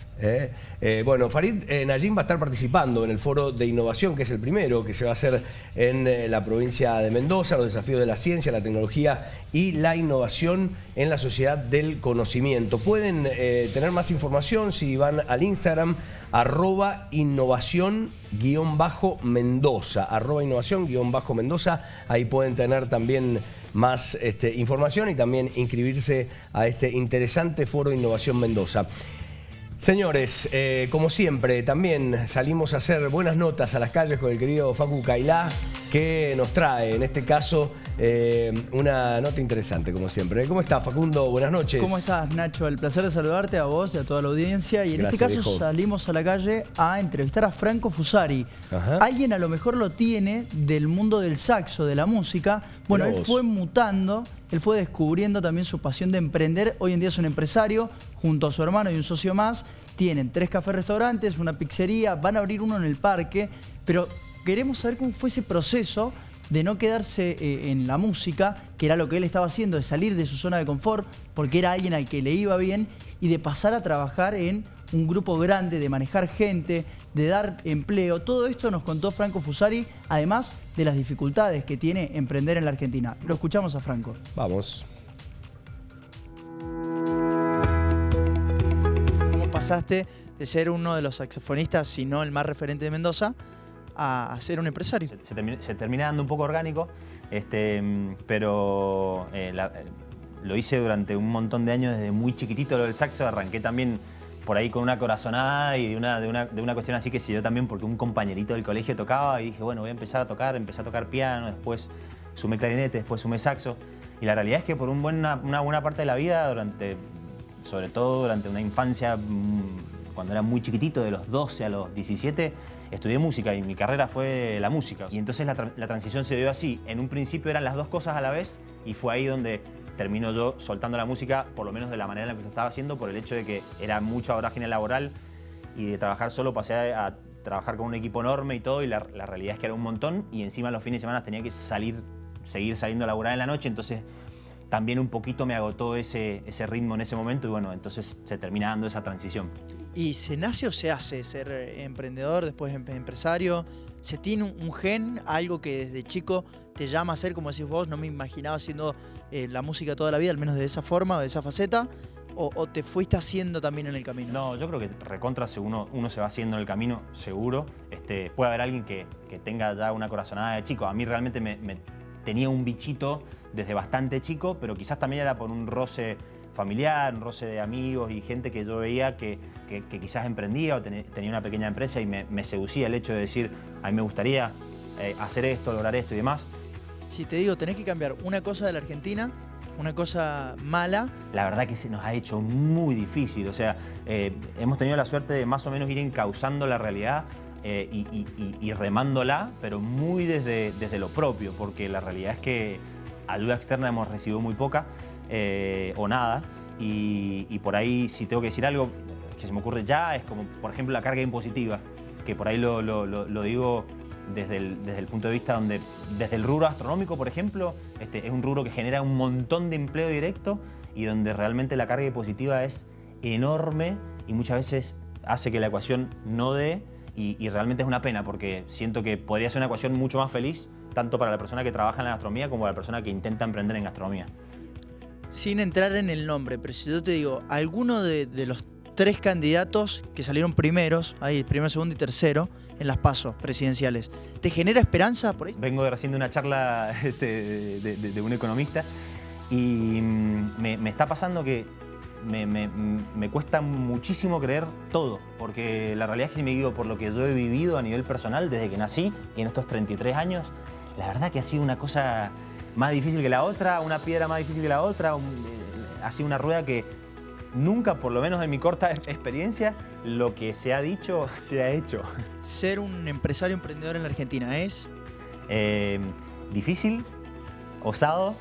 Bueno, Farid Najim va a estar participando en el Foro de Innovación, que es el primero que se va a hacer en la provincia de Mendoza, los desafíos de la ciencia, la tecnología y la innovación en la sociedad del conocimiento. Pueden tener más información si van al Instagram, @innovación_Mendoza, @innovación_Mendoza. Ahí pueden tener también más información y también inscribirse a este interesante Foro de Innovación Mendoza. Señores, como siempre, también salimos a hacer buenas notas a las calles con el querido Facu Cailá, que nos trae, en este caso, una nota interesante, como siempre. ¿Cómo estás, Facundo? Buenas noches. ¿Cómo estás, Nacho? El placer de saludarte a vos y a toda la audiencia. Y en este caso salimos a la calle a entrevistar a Franco Fusari. Alguien a lo mejor lo tiene del mundo del saxo, de la música. Bueno, él fue mutando, él fue descubriendo también su pasión de emprender. Hoy en día es un empresario, junto a su hermano y un socio más. Tienen 3 cafés-restaurantes, una pizzería, van a abrir uno en el parque. Pero queremos saber cómo fue ese proceso de no quedarse en la música, que era lo que él estaba haciendo, de salir de su zona de confort, porque era alguien al que le iba bien, y de pasar a trabajar en un grupo grande, de manejar gente, de dar empleo. Todo esto nos contó Franco Fusari, además de las dificultades que tiene emprender en la Argentina. Lo escuchamos a Franco. Vamos. ¿Cómo pasaste de ser uno de los saxofonistas, si no el más referente de Mendoza, a ser un empresario? Se termina dando un poco orgánico, pero lo hice durante un montón de años, desde muy chiquitito lo del saxo. Arranqué también por ahí con una corazonada y de una cuestión así que siguió también porque un compañerito del colegio tocaba y dije, bueno, voy a empezar a tocar. Empecé a tocar piano, después sumé clarinete, después sumé saxo. Y la realidad es que por una buena parte de la vida, sobre todo durante una infancia, cuando era muy chiquitito, de los 12 a los 17, estudié música y mi carrera fue la música. Y entonces la transición se dio así. En un principio eran las dos cosas a la vez y fue ahí donde termino yo soltando la música, por lo menos de la manera en la que lo estaba haciendo, por el hecho de que era mucha vorágine laboral y de trabajar solo pasé a trabajar con un equipo enorme y todo, y la realidad es que era un montón y encima los fines de semana tenía que seguir saliendo a laburar en la noche, entonces también un poquito me agotó ese ritmo en ese momento y bueno, entonces se termina dando esa transición. ¿Y se nace o se hace ser emprendedor, después empresario? ¿Se tiene un gen, algo que desde chico te llama a ser, como decís vos, no me imaginaba haciendo la música toda la vida, al menos de esa forma o de esa faceta? ¿O te fuiste haciendo también en el camino? No, yo creo que recontra uno se va haciendo en el camino, seguro. Puede haber alguien que tenga ya una corazonada de chico. A mí realmente me tenía un bichito desde bastante chico, pero quizás también era por un roce familiar, un roce de amigos y gente que yo veía que quizás emprendía o tenía una pequeña empresa y me seducía el hecho de decir, a mí me gustaría hacer esto, lograr esto y demás. Si te digo, tenés que cambiar una cosa de la Argentina, una cosa mala. La verdad que se nos ha hecho muy difícil, o sea, hemos tenido la suerte de más o menos ir encauzando la realidad y remándola, pero muy desde lo propio, porque la realidad es que ayuda externa hemos recibido muy poca o nada, y por ahí si tengo que decir algo que se me ocurre ya, es como por ejemplo la carga impositiva, que por ahí lo digo desde el punto de vista donde, desde el rubro astronómico, por ejemplo, es un rubro que genera un montón de empleo directo y donde realmente la carga impositiva es enorme y muchas veces hace que la ecuación no dé y realmente es una pena porque siento que podría ser una ecuación mucho más feliz tanto para la persona que trabaja en la gastronomía como para la persona que intenta emprender en gastronomía. Sin entrar en el nombre, pero si yo te digo, alguno de los 3 candidatos que salieron primeros, ahí primero, segundo y tercero, en las PASO presidenciales, ¿te genera esperanza por ahí? Vengo de recién de una charla de un economista y me está pasando que me cuesta muchísimo creer todo, porque la realidad es que si me guío por lo que yo he vivido a nivel personal desde que nací y en estos 33 años, la verdad que ha sido una cosa más difícil que la otra, una piedra más difícil que la otra, ha sido una rueda que nunca, por lo menos en mi corta experiencia, lo que se ha dicho, se ha hecho. Ser un empresario emprendedor en la Argentina es... difícil, osado,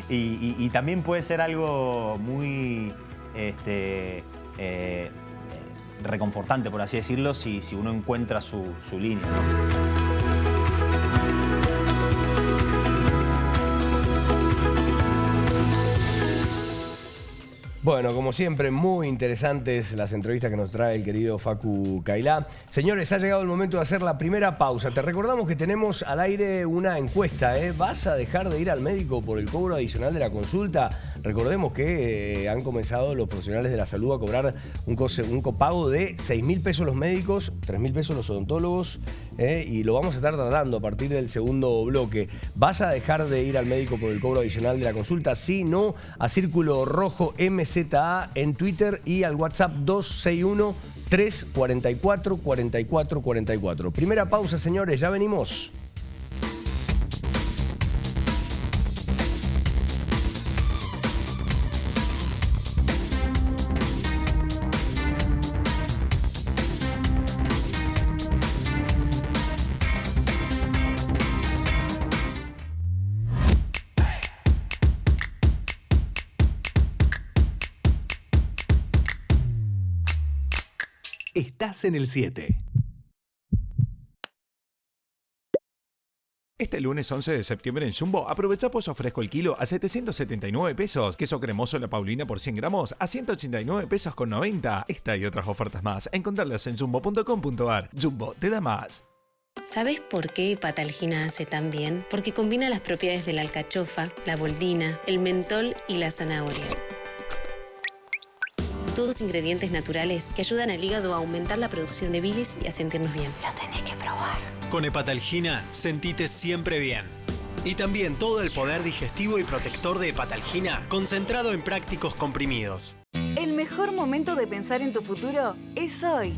y también puede ser algo muy reconfortante, por así decirlo, si uno encuentra su línea, ¿no? Bueno, como siempre, muy interesantes las entrevistas que nos trae el querido Facu Cailá. Señores, ha llegado el momento de hacer la primera pausa. Te recordamos que tenemos al aire una encuesta, ¿eh? ¿Vas a dejar de ir al médico por el cobro adicional de la consulta? Recordemos que han comenzado los profesionales de la salud a cobrar un copago de 6.000 pesos los médicos, 3.000 pesos los odontólogos, y lo vamos a estar tratando a partir del segundo bloque. ¿Vas a dejar de ir al médico por el cobro adicional de la consulta? Sí, no, a Círculo Rojo MZA en Twitter y al WhatsApp 261-344-4444. Primera pausa, señores, ya venimos. Estás en el 7. Este lunes 11 de septiembre en Jumbo, aprovecha pollo fresco el kilo a 779 pesos, queso cremoso La Paulina por 100 gramos a 189 pesos con 90. Esta y otras ofertas más, encontrarlas en jumbo.com.ar. Jumbo, te da más. ¿Sabes por qué Hepatalgina hace tan bien? Porque combina las propiedades de la alcachofa, la boldina, el mentol y la zanahoria. Todos ingredientes naturales que ayudan al hígado a aumentar la producción de bilis y a sentirnos bien. Lo tenés que probar. Con Hepatalgina, sentite siempre bien. Y también todo el poder digestivo y protector de Hepatalgina concentrado en prácticos comprimidos. El mejor momento de pensar en tu futuro es hoy.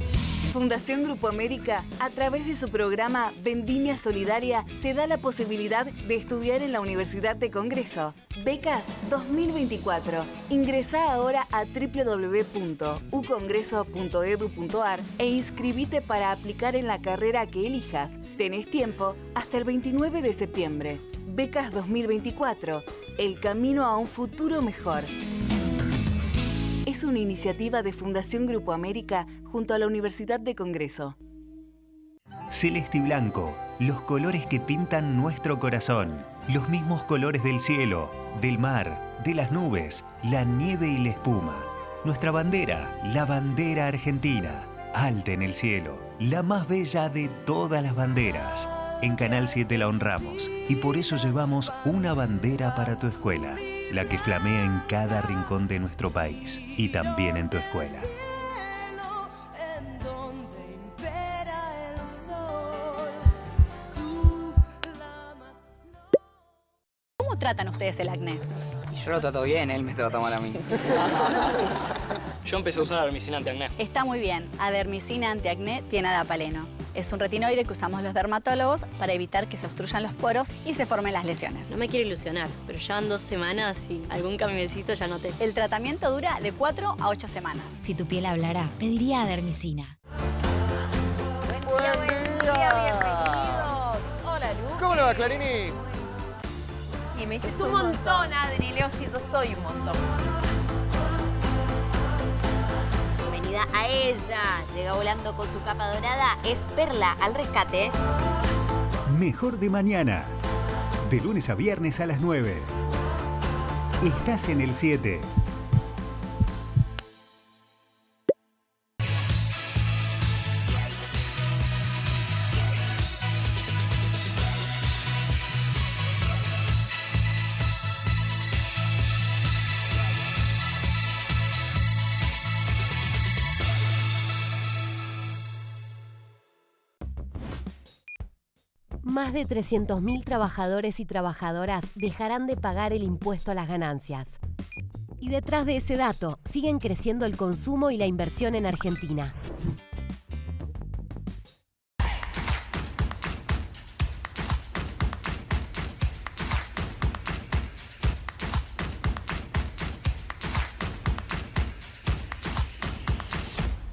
Fundación Grupo América, a través de su programa Vendimia Solidaria, te da la posibilidad de estudiar en la Universidad de Congreso. Becas 2024. Ingresá ahora a www.ucongreso.edu.ar e inscribite para aplicar en la carrera que elijas. Tenés tiempo hasta el 29 de septiembre. Becas 2024. El camino a un futuro mejor. Es una iniciativa de Fundación Grupo América junto a la Universidad de Congreso. Celeste y blanco, los colores que pintan nuestro corazón. Los mismos colores del cielo, del mar, de las nubes, la nieve y la espuma. Nuestra bandera, la bandera argentina, alta en el cielo, la más bella de todas las banderas. En Canal 7 la honramos y por eso llevamos una bandera para tu escuela, la que flamea en cada rincón de nuestro país y también en tu escuela. ¿Cómo tratan ustedes el acné? Yo lo trato bien, él me trata mal a mí. Yo empecé a usar Adermicina antiacné. Está muy bien. Adermicina antiacné tiene adapaleno. Es un retinoide que usamos los dermatólogos para evitar que se obstruyan los poros y se formen las lesiones. No me quiero ilusionar, pero ya en 2 semanas y algún cambiecito ya noté. El tratamiento dura de 4 a 8 semanas. Si tu piel hablara, pediría Adermicina. Buen día, bienvenidos. Hola, Lu. ¿Cómo le va, Clarini? Y me dices un montón, Adri, Leo, si yo soy un montón. Bienvenida a ella. Llega volando con su capa dorada. Es Perla al rescate. Mejor de mañana. De lunes a viernes a las 9. Estás en el 7. Más de 300.000 trabajadores y trabajadoras dejarán de pagar el impuesto a las ganancias. Y detrás de ese dato, siguen creciendo el consumo y la inversión en Argentina.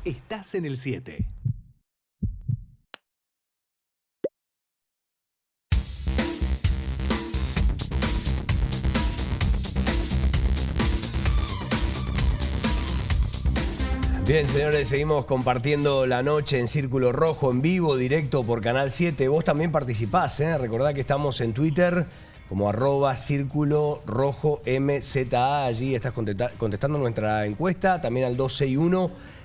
Estás en el 7. Bien, señores, seguimos compartiendo la noche en Círculo Rojo, en vivo, directo por Canal 7. Vos también participás, ¿eh? Recordá que estamos en Twitter como @Círculo Rojo MZA. Allí estás contestando nuestra encuesta, también al 261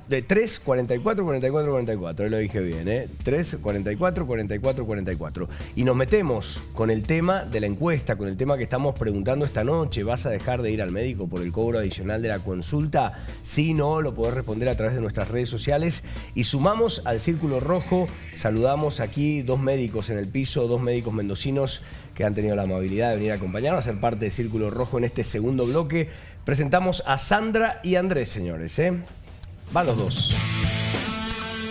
3 44 44 44. Lo dije bien, ¿eh? 3 44 44 44. Y nos metemos con el tema de la encuesta, con el tema que estamos preguntando esta noche. ¿Vas a dejar de ir al médico por el cobro adicional de la consulta? Sí, no, lo podés responder a través de nuestras redes sociales. Y sumamos al Círculo Rojo, saludamos aquí 2 médicos en el piso, 2 médicos mendocinos que han tenido la amabilidad de venir a acompañarnos, a ser parte de Círculo Rojo en este segundo bloque. Presentamos a Sandra y Andrés, señores, ¿eh? Van los dos.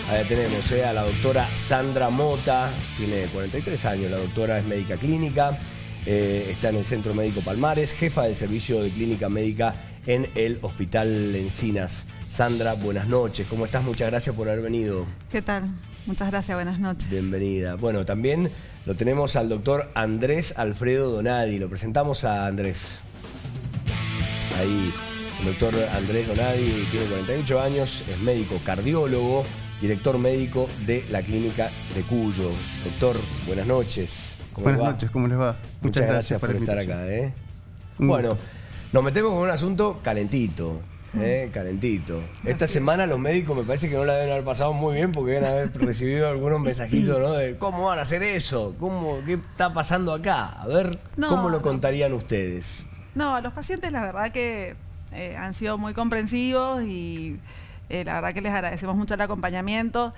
Ahí tenemos a la doctora Sandra Mota, tiene 43 años, la doctora es médica clínica, está en el Centro Médico Palmares, jefa del servicio de clínica médica en el Hospital Encinas. Sandra, buenas noches, ¿cómo estás? Muchas gracias por haber venido. ¿Qué tal? Muchas gracias, buenas noches. Bienvenida. Bueno, también lo tenemos al doctor Andrés Alfredo Donadi, lo presentamos a Andrés. Ahí. El doctor Andrés Donadi tiene 48 años, es médico cardiólogo, director médico de la clínica de Cuyo. Doctor, buenas noches. Buenas noches, ¿cómo les va? Muchas gracias por estar acá. Bueno, nos metemos con un asunto calentito. Calentito. Esta semana los médicos me parece que no la deben haber pasado muy bien porque deben haber recibido algunos mensajitos, ¿no? De cómo van a hacer eso, qué está pasando acá. A ver, ¿cómo lo contarían ustedes? No, los pacientes la verdad que han sido muy comprensivos y la verdad que les agradecemos mucho el acompañamiento.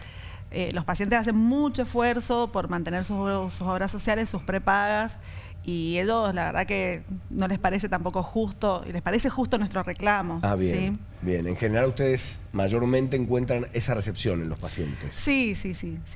Los pacientes hacen mucho esfuerzo por mantener sus obras sociales, sus prepagas, y ellos la verdad que no les parece tampoco justo, y les parece justo nuestro reclamo. Ah, bien, ¿sí? Bien. En general ustedes mayormente encuentran esa recepción en los pacientes. Sí,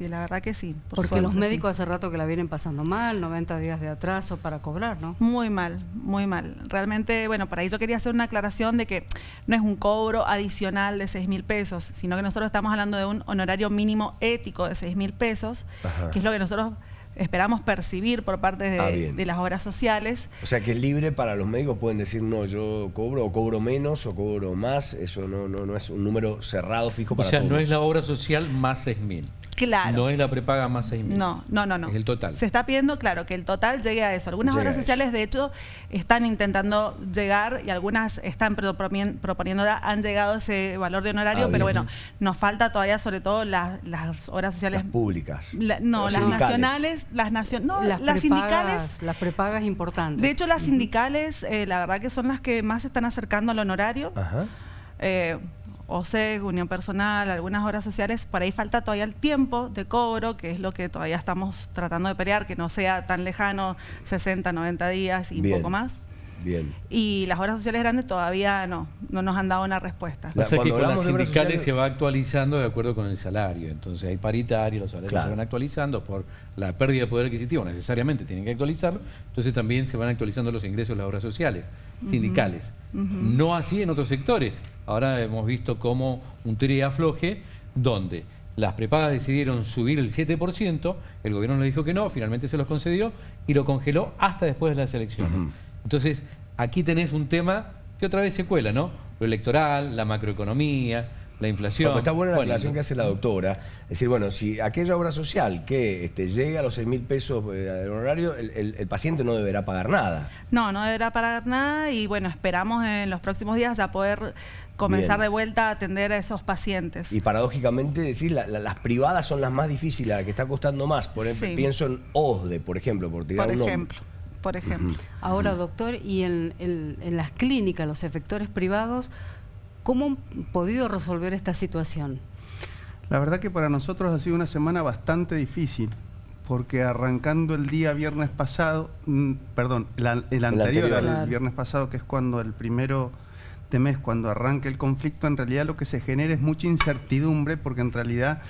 la verdad que sí. Porque los médicos hace rato que la vienen pasando mal, 90 días de atraso para cobrar, ¿no? Muy mal, muy mal. Realmente, bueno, por ahí yo quería hacer una aclaración de que no es un cobro adicional de 6.000 pesos, sino que nosotros estamos hablando de un honorario mínimo ético de 6.000 pesos, que es lo que nosotros esperamos percibir por parte de las obras sociales. O sea que es libre para los médicos, pueden decir, no, yo cobro o cobro menos o cobro más, eso no es un número cerrado, fijo para todos. O sea, no es la obra social más 6.000. Claro. No es la prepaga más 6.000. No. Es el total. Se está pidiendo, claro, que el total llegue a eso. Algunas obras sociales, de hecho, están intentando llegar y algunas están proponiendo, han llegado a ese valor de honorario, pero bueno, nos falta todavía, sobre todo, las obras sociales. Las públicas. Las nacionales, las sindicales. Las prepagas importantes. De hecho, las sindicales, la verdad que son las que más se están acercando al honorario. OSEG, Unión Personal, algunas obras sociales, por ahí falta todavía el tiempo de cobro, que es lo que todavía estamos tratando de pelear, que no sea tan lejano, 60, 90 días y un poco más. Bien. Y las obras sociales grandes todavía no nos han dado una respuesta. O sea que con las sindicales se va actualizando de acuerdo con el salario, entonces hay paritaria, los salarios se van actualizando por la pérdida de poder adquisitivo, necesariamente tienen que actualizarlo, entonces también se van actualizando los ingresos de las obras sociales, sindicales. No así en otros sectores. Ahora hemos visto como un tire y afloje donde las prepagas decidieron subir el 7%, el gobierno les dijo que no, finalmente se los concedió y lo congeló hasta después de las elecciones. Entonces, aquí tenés un tema que otra vez se cuela, ¿no? Lo electoral, la macroeconomía, la inflación. Bueno, está buena la aclaración que hace la doctora. Es decir, bueno, si aquella obra social que llega a los 6.000 pesos de honorario, el paciente no deberá pagar nada. No deberá pagar nada y bueno, esperamos en los próximos días ya poder comenzar de vuelta a atender a esos pacientes. Y paradójicamente, decir, las privadas son las más difíciles, las que está costando más. Por ejemplo, pienso en OSDE, por ejemplo, por tirar un nombre. Por ejemplo. Ahora, doctor, y en las clínicas, los efectores privados, ¿cómo han podido resolver esta situación? La verdad que para nosotros ha sido una semana bastante difícil, porque arrancando el día viernes pasado, el anterior al viernes pasado, que es cuando el primero de mes, cuando arranca el conflicto, en realidad lo que se genera es mucha incertidumbre, porque en realidad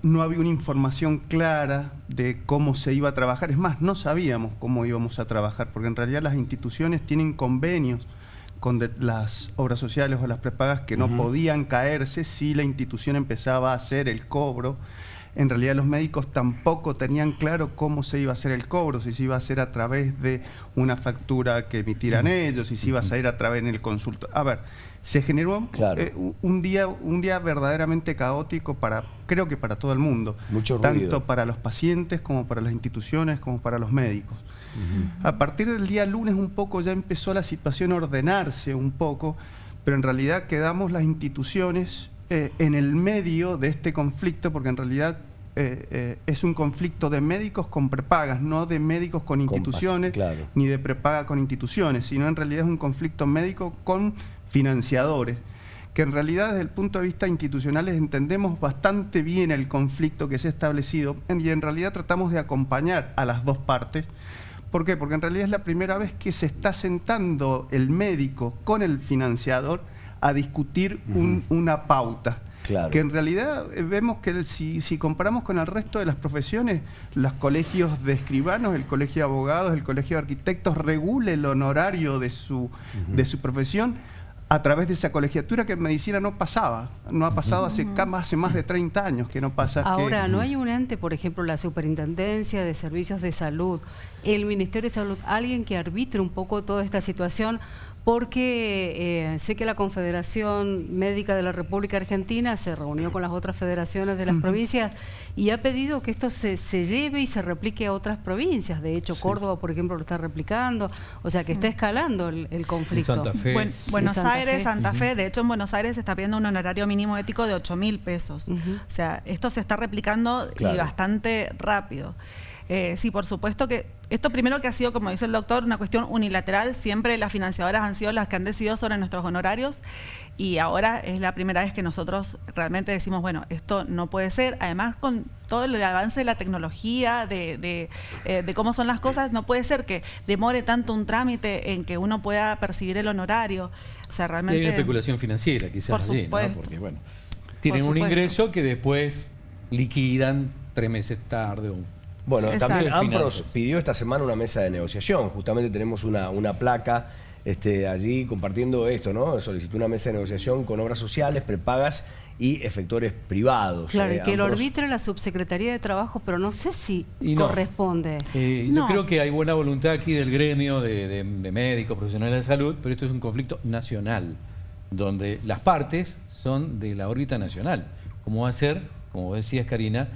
no había una información clara de cómo se iba a trabajar. Es más, no sabíamos cómo íbamos a trabajar, porque en realidad las instituciones tienen convenios con las obras sociales o las prepagas que no podían caerse si la institución empezaba a hacer el cobro. En realidad los médicos tampoco tenían claro cómo se iba a hacer el cobro, si se iba a hacer a través de una factura que emitieran ellos, si se iba a hacer a través del consultorio. A ver, se generó un día verdaderamente caótico creo que para todo el mundo, tanto para los pacientes como para las instituciones como para los médicos. A partir del día lunes un poco ya empezó la situación a ordenarse un poco, pero en realidad quedamos las instituciones en el medio de este conflicto, porque en realidad es un conflicto de médicos con prepagas, no de médicos con instituciones, ni de prepaga con instituciones, sino en realidad es un conflicto médico con financiadores, que en realidad desde el punto de vista institucional entendemos bastante bien el conflicto que se ha establecido y en realidad tratamos de acompañar a las dos partes. ¿Por qué? Porque en realidad es la primera vez que se está sentando el médico con el financiador a discutir una pauta. Que en realidad vemos que si comparamos con el resto de las profesiones, los colegios de escribanos, el colegio de abogados, el colegio de arquitectos regula el honorario de su profesión a través de esa colegiatura que en medicina no pasaba. No ha pasado hace más de 30 años que no pasa. Ahora, ¿no hay un ente, por ejemplo, la Superintendencia de Servicios de Salud, el Ministerio de Salud, alguien que arbitre un poco toda esta situación? porque sé que la Confederación Médica de la República Argentina se reunió con las otras federaciones de las provincias y ha pedido que esto se lleve y se replique a otras provincias. De hecho, Córdoba, por ejemplo, lo está replicando. O sea, que está escalando el conflicto. Santa Fe. Buenos Aires, Santa Fe. De hecho, en Buenos Aires se está pidiendo un honorario mínimo ético de 8.000 pesos. O sea, esto se está replicando y bastante rápido. Sí, por supuesto que esto primero que ha sido, como dice el doctor, una cuestión unilateral. Siempre las financiadoras han sido las que han decidido sobre nuestros honorarios y ahora es la primera vez que nosotros realmente decimos, bueno, esto no puede ser. Además, con todo el avance de la tecnología, de cómo son las cosas, no puede ser que demore tanto un trámite en que uno pueda percibir el honorario. O sea, realmente... Y hay una especulación financiera quizás allí, ¿no? Porque, bueno, tienen un ingreso que después liquidan 3 meses tarde o... Bueno, también Exacto. AMPROS pidió esta semana una mesa de negociación. Justamente tenemos una placa allí compartiendo esto, ¿no? Solicitó una mesa de negociación con obras sociales, prepagas y efectores privados. Claro, y que lo AMPROS... arbitre la Subsecretaría de Trabajo, pero no sé si no. corresponde. Yo creo que hay buena voluntad aquí del gremio de médicos, profesionales de salud, pero esto es un conflicto nacional, donde las partes son de la órbita nacional. ¿Cómo va a ser, como decías, Karina,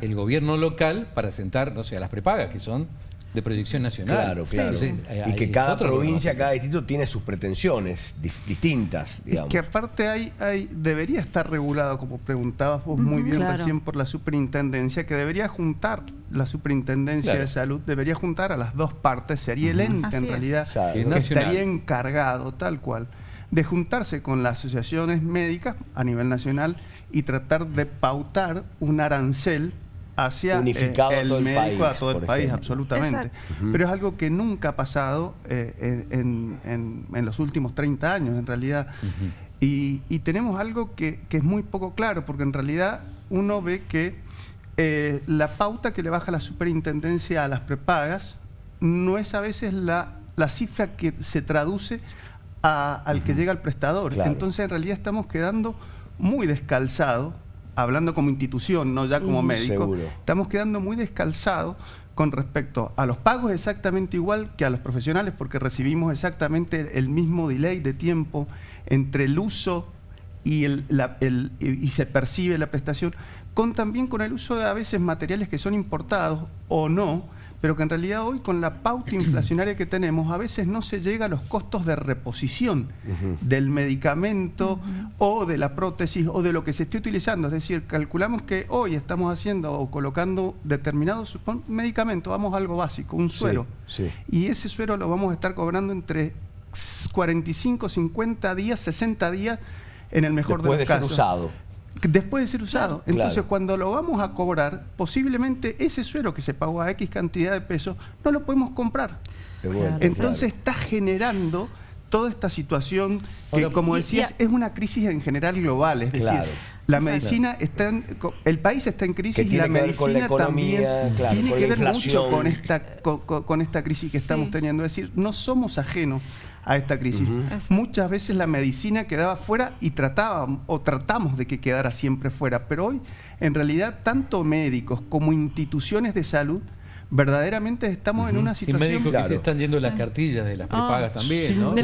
el gobierno local para sentar, no sé, a las prepagas, que son de proyección nacional? Claro, claro. Entonces, y que cada provincia, problema. cada distrito tiene sus pretensiones distintas, digamos. Es que aparte debería estar regulado, como preguntabas vos muy bien recién, por la superintendencia, que debería juntar la superintendencia de salud, debería juntar a las dos partes, sería el ente en realidad que estaría encargado, tal cual, de juntarse con las asociaciones médicas a nivel nacional y tratar de pautar un arancel hacia el médico, a todo el país, absolutamente. Pero es algo que nunca ha pasado en los últimos 30 años, en realidad. Y tenemos algo que es muy poco claro, porque en realidad uno ve que la pauta que le baja la superintendencia a las prepagas no es a veces la cifra que se traduce al que llega al prestador. Entonces, en realidad estamos quedando muy descalzados, hablando como institución, no ya como médico, estamos quedando muy descalzados con respecto a los pagos exactamente igual que a los profesionales, porque recibimos exactamente el mismo delay de tiempo entre el uso y se percibe la prestación, también con el uso de a veces materiales que son importados o no, pero que en realidad hoy con la pauta inflacionaria que tenemos a veces no se llega a los costos de reposición del medicamento o de la prótesis o de lo que se esté utilizando. Es decir, calculamos que hoy estamos haciendo o colocando determinados medicamentos, vamos a algo básico, un suero, y ese suero lo vamos a estar cobrando entre 45, 50 días, 60 días en el mejor de los casos. Después de ser usado. Después de ser usado. Entonces, cuando lo vamos a cobrar, posiblemente ese suero que se pagó a X cantidad de pesos, no lo podemos comprar. Entonces está generando toda esta situación que, como decías, es una crisis en general global. Es decir, la medicina está el país está en crisis y la medicina también tiene que ver mucho con esta crisis que estamos teniendo. Es decir, no somos ajenos a esta crisis. Muchas veces la medicina quedaba fuera y tratamos de que quedara siempre fuera, pero hoy en realidad tanto médicos como instituciones de salud verdaderamente estamos en una situación... Y médicos que se están yendo las cartillas de las prepagas también, ¿no? De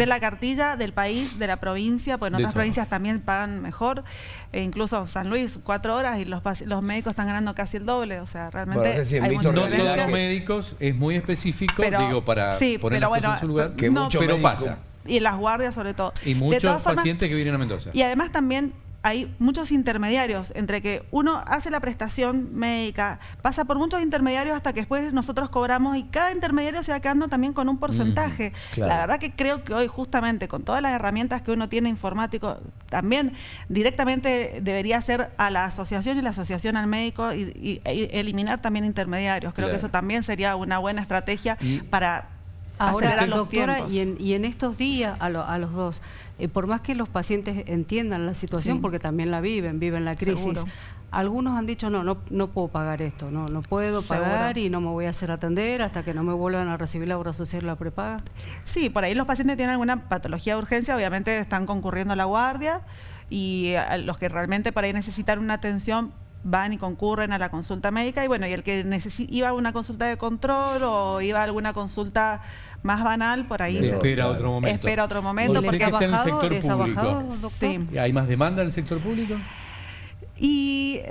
la cartilla del país, de la provincia, pues en otras provincias también pagan mejor, incluso San Luis, 4 horas y los médicos están ganando casi el doble, o sea, realmente hay mucha no todos los médicos, es muy específico, digo, para poner las cosas en su lugar, pero pasa. Y en las guardias sobre todo. Y muchos pacientes que vienen a Mendoza. Y además también hay muchos intermediarios entre que uno hace la prestación médica, pasa por muchos intermediarios hasta que después nosotros cobramos y cada intermediario se va quedando también con un porcentaje. La verdad que creo que hoy justamente con todas las herramientas que uno tiene informático, también directamente debería ser a la asociación y la asociación al médico y eliminar también intermediarios. Creo que eso también sería una buena estrategia para acelerar los tiempos. Y en estos días a los dos, por más que los pacientes entiendan la situación, porque también la viven la crisis, Seguro. algunos han dicho no puedo pagar esto, no puedo pagar y no me voy a hacer atender hasta que no me vuelvan a recibir la obra social o la prepaga. Sí, por ahí los pacientes tienen alguna patología de urgencia, obviamente están concurriendo a la guardia y a los que realmente por ahí necesitan una atención van y concurren a la consulta médica, y bueno, y el que iba a una consulta de control o iba a alguna consulta más banal, por ahí espera otro momento. Espera otro momento. Porque está en el sector público. Sí. ¿Hay más demanda en el sector público? Y,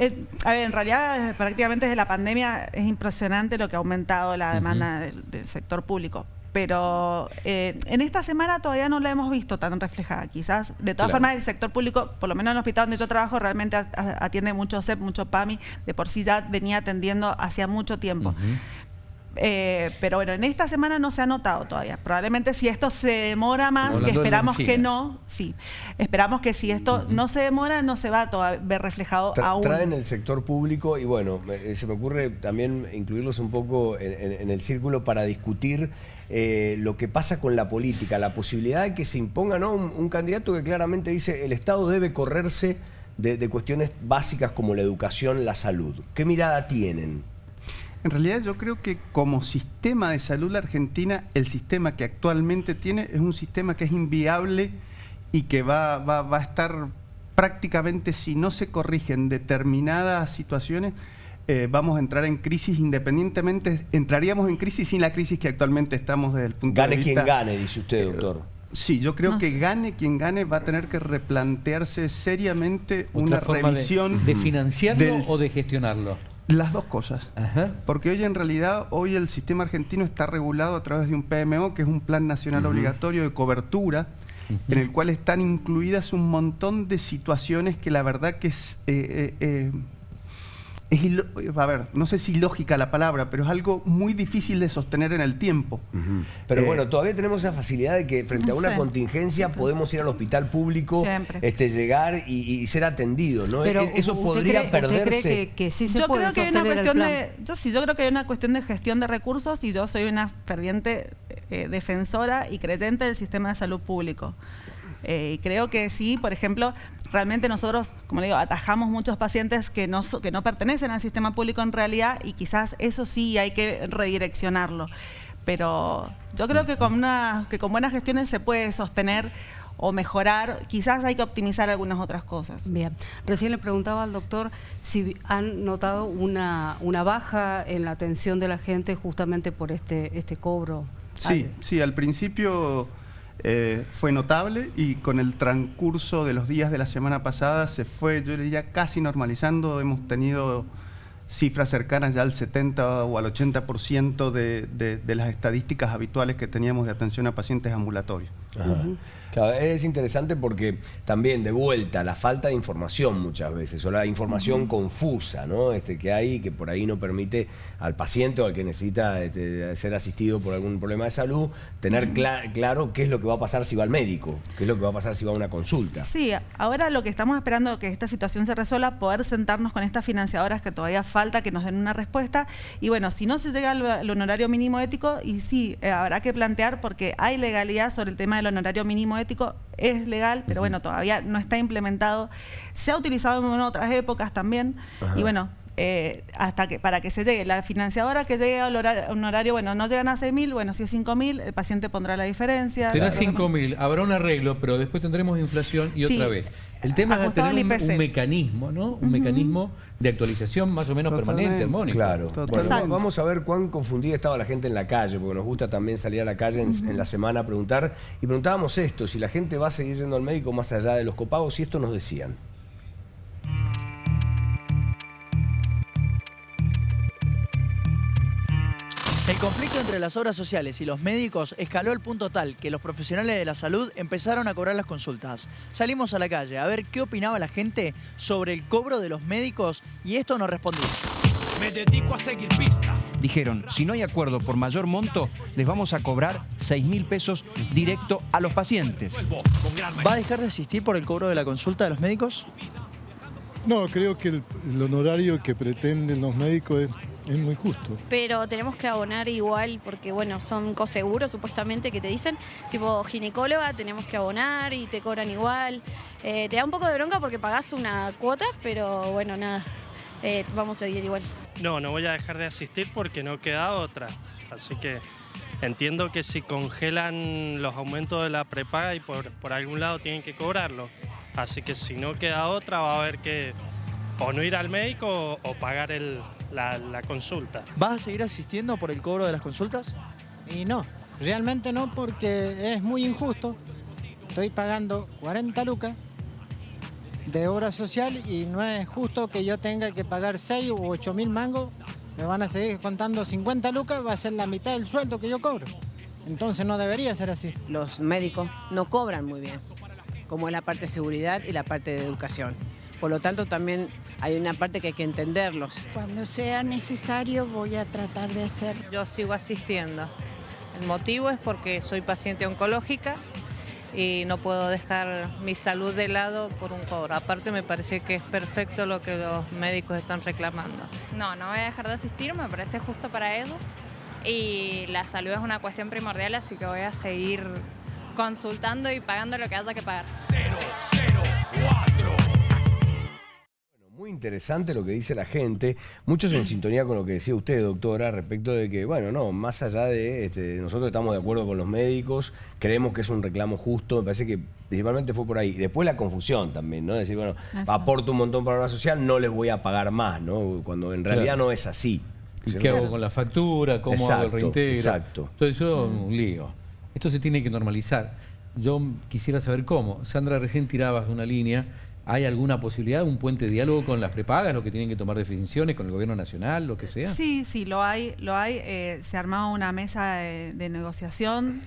a ver, en realidad prácticamente desde la pandemia es impresionante lo que ha aumentado la demanda del sector público. Pero en esta semana todavía no la hemos visto tan reflejada. Quizás, de todas formas, el sector público, por lo menos en el hospital donde yo trabajo, realmente atiende mucho CEP, mucho PAMI. De por sí ya venía atendiendo hacía mucho tiempo. Pero bueno, en esta semana no se ha notado todavía. Probablemente si esto se demora más, que esperamos que no, sí. Esperamos que si esto no se demora, no se va a ver reflejado aún. Traen el sector público y bueno, se me ocurre también incluirlos un poco en el círculo para discutir lo que pasa con la política, la posibilidad de que se imponga, ¿no?, un candidato que claramente dice el Estado debe correrse de cuestiones básicas como la educación, la salud. ¿Qué mirada tienen? En realidad yo creo que como sistema de salud la Argentina, el sistema que actualmente tiene es un sistema que es inviable y que va a estar prácticamente, si no se corrigen determinadas situaciones, vamos a entrar en crisis independientemente, entraríamos en crisis sin la crisis que actualmente estamos desde el punto de vista... Gane quien gane, dice usted, doctor. Sí, yo creo que gane quien gane va a tener que replantearse seriamente una revisión... ¿De financiarlo o de gestionarlo? Las dos cosas. Porque hoy el sistema argentino está regulado a través de un PMO, que es un Plan Nacional Obligatorio de Cobertura, en el cual están incluidas un montón de situaciones que la verdad que es a ver, no sé si lógica la palabra, pero es algo muy difícil de sostener en el tiempo. Pero bueno, todavía tenemos esa facilidad de que frente a una contingencia podemos ir al hospital público, llegar y ser atendidos, ¿no? Pero eso podría perderse. ¿Usted cree que sí se puede sostener el plan? Yo creo que hay una cuestión de gestión de recursos y yo soy una ferviente defensora y creyente del sistema de salud público. Y creo que sí, por ejemplo, realmente nosotros, como le digo, atajamos muchos pacientes que no pertenecen al sistema público en realidad, y quizás eso sí hay que redireccionarlo. Pero yo creo que con buenas gestiones se puede sostener o mejorar. Quizás hay que optimizar algunas otras cosas. Bien. Recién le preguntaba al doctor si han notado una baja en la atención de la gente justamente por este cobro. Sí, al principio... fue notable, y con el transcurso de los días de la semana pasada se fue, yo diría, casi normalizando. Hemos tenido cifras cercanas ya al 70 o al 80% de las estadísticas habituales que teníamos de atención a pacientes ambulatorios. Claro, es interesante porque también, de vuelta, la falta de información muchas veces, o la información confusa, ¿no? Que hay, que por ahí no permite al paciente o al que necesita ser asistido por algún problema de salud, tener claro qué es lo que va a pasar si va al médico, qué es lo que va a pasar si va a una consulta. Sí, ahora lo que estamos esperando es que esta situación se resuelva, poder sentarnos con estas financiadoras que todavía falta que nos den una respuesta, y bueno, si no se llega al honorario mínimo ético, y sí, habrá que plantear, porque hay legalidad sobre el tema del honorario mínimo ético, es legal, pero bueno, todavía no está implementado. Se ha utilizado en otras épocas también, y bueno, para que se llegue, la financiadora que llegue al honorario, bueno, no llegan a 6.000, bueno, si es 5.000, el paciente pondrá la diferencia. Será 5.000, habrá un arreglo, pero después tendremos inflación y otra vez. El tema es tener un mecanismo, ¿no? Un mecanismo de actualización más o menos permanente, armónico. Claro. Bueno, vamos a ver cuán confundida estaba la gente en la calle, porque nos gusta también salir a la calle en la semana a preguntar. Y preguntábamos esto, si la gente va a seguir yendo al médico más allá de los copagos, y esto nos decían. El conflicto entre las obras sociales y los médicos escaló al punto tal que los profesionales de la salud empezaron a cobrar las consultas. Salimos a la calle a ver qué opinaba la gente sobre el cobro de los médicos, y esto nos respondió. Me dedico a seguir pistas. Dijeron, si no hay acuerdo por mayor monto, les vamos a cobrar 6.000 pesos directo a los pacientes. ¿Va a dejar de asistir por el cobro de la consulta de los médicos? No, creo que el honorario que pretenden los médicos es muy justo. Pero tenemos que abonar igual porque, bueno, son coseguros supuestamente que te dicen, tipo ginecóloga, tenemos que abonar y te cobran igual. Te da un poco de bronca porque pagás una cuota, pero bueno, nada, vamos a seguir igual. No voy a dejar de asistir porque no queda otra. Así que entiendo que si congelan los aumentos de la prepaga y por algún lado tienen que cobrarlo. Así que si no queda otra va a haber que o no ir al médico o pagar la consulta. ¿Vas a seguir asistiendo por el cobro de las consultas? Y no, realmente no, porque es muy injusto. Estoy pagando 40 lucas de obra social y no es justo que yo tenga que pagar 6 u 8 mil mangos. Me van a seguir contando 50 lucas, va a ser la mitad del sueldo que yo cobro. Entonces no debería ser así. Los médicos no cobran muy bien, como es la parte de seguridad y la parte de educación. Por lo tanto, también hay una parte que hay que entenderlos. Cuando sea necesario voy a tratar de hacerlo. Yo sigo asistiendo. El motivo es porque soy paciente oncológica y no puedo dejar mi salud de lado por un cobro. Aparte me parece que es perfecto lo que los médicos están reclamando. No voy a dejar de asistir, me parece justo para ellos y la salud es una cuestión primordial, así que voy a seguir consultando y pagando lo que haya que pagar. 004. Muy interesante lo que dice la gente, muchos en sintonía con lo que decía usted, doctora, respecto de que, bueno, no, más allá de, nosotros estamos de acuerdo con los médicos, creemos que es un reclamo justo, me parece que principalmente fue por ahí. Después la confusión también, ¿no? Decir, bueno, aporto un montón para la obra social, no les voy a pagar más, ¿no? Cuando en realidad no es así. ¿Y qué hago con la factura? ¿Cómo hago el reintegro? Exacto. Todo eso es un lío. Esto se tiene que normalizar. Yo quisiera saber cómo. Sandra, recién tirabas una línea. ¿Hay alguna posibilidad, un puente de diálogo con las prepagas, los que tienen que tomar definiciones, con el gobierno nacional, lo que sea? Sí, lo hay. Se ha armado una mesa de negociación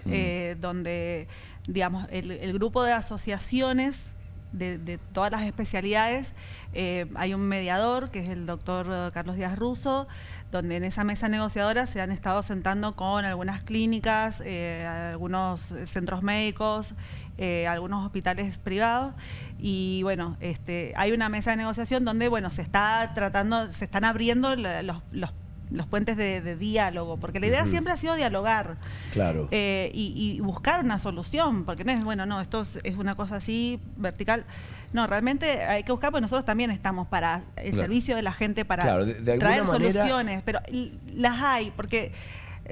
donde, digamos, el grupo de asociaciones de todas las especialidades, hay un mediador, que es el doctor Carlos Díaz Russo, donde en esa mesa negociadora se han estado sentando con algunas clínicas, algunos centros médicos, algunos hospitales privados, y bueno, hay una mesa de negociación donde, bueno, se están abriendo los puentes de diálogo, porque la idea siempre ha sido dialogar. Claro. Y buscar una solución, porque no es, bueno, no, esto es una cosa así, vertical. No, realmente hay que buscar, porque nosotros también estamos para el servicio de la gente, para traer soluciones, pero las hay, porque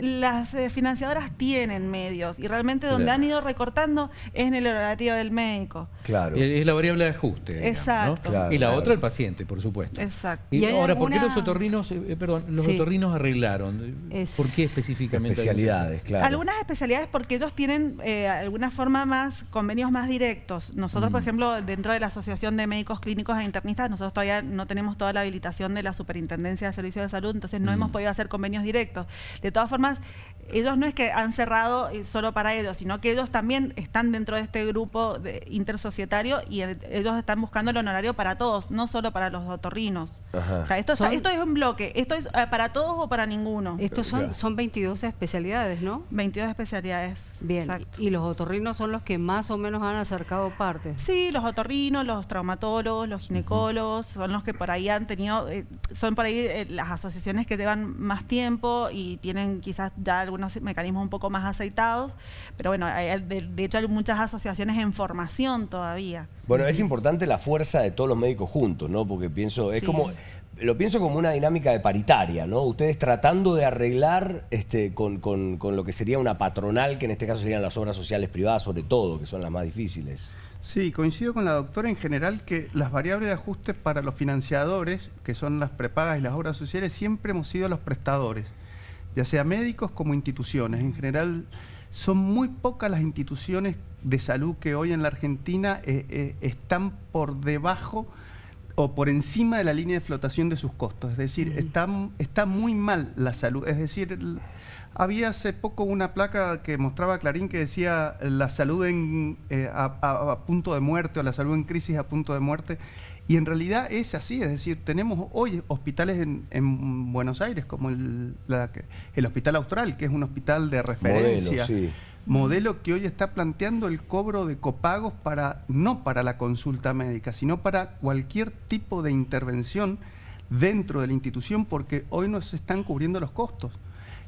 las financiadoras tienen medios y realmente donde han ido recortando es en el horario del médico. Claro. Es la variable de ajuste, digamos, exacto. ¿no? Claro, y la otra el paciente, por supuesto. Exacto. Y ahora, ¿por qué los otorrinos, otorrinos arreglaron? Eso. ¿Por qué específicamente? Especialidades, claro. Algunas especialidades porque ellos tienen alguna forma convenios más directos. Nosotros, por ejemplo, dentro de la Asociación de Médicos Clínicos e Internistas, nosotros todavía no tenemos toda la habilitación de la Superintendencia de Servicios de Salud, entonces no hemos podido hacer convenios directos. De todas formas, ellos no es que han cerrado solo para ellos, sino que ellos también están dentro de este grupo intersocietario y ellos están buscando el honorario para todos, no solo para los otorrinos. O sea, esto es un bloque, esto es para todos o para ninguno. Estos son 22 especialidades, ¿no? 22 especialidades. Bien, exacto. Y los otorrinos son los que más o menos han acercado partes. Sí, los otorrinos, los traumatólogos, los ginecólogos, son los que por ahí han tenido, son por ahí las asociaciones que llevan más tiempo y tienen quizás ya algunos mecanismos un poco más aceitados, pero bueno, de hecho hay muchas asociaciones en formación todavía. Bueno, es importante la fuerza de todos los médicos juntos, ¿no? Porque pienso, es como, lo pienso como una dinámica de paritaria, ¿no? Ustedes tratando de arreglar con lo que sería una patronal, que en este caso serían las obras sociales privadas, sobre todo, que son las más difíciles. Sí, coincido con la doctora en general que las variables de ajuste para los financiadores, que son las prepagas y las obras sociales, siempre hemos sido los prestadores, ya sea médicos como instituciones. En general, son muy pocas las instituciones de salud que hoy en la Argentina están por debajo o por encima de la línea de flotación de sus costos. Es decir, está muy mal la salud. Es decir, había hace poco una placa que mostraba Clarín que decía la salud a punto de muerte o la salud en crisis a punto de muerte. Y en realidad es así, es decir, tenemos hoy hospitales en Buenos Aires, como el Hospital Austral, que es un hospital de referencia. Modelo que hoy está planteando el cobro de copagos no para la consulta médica, sino para cualquier tipo de intervención dentro de la institución, porque hoy no se están cubriendo los costos.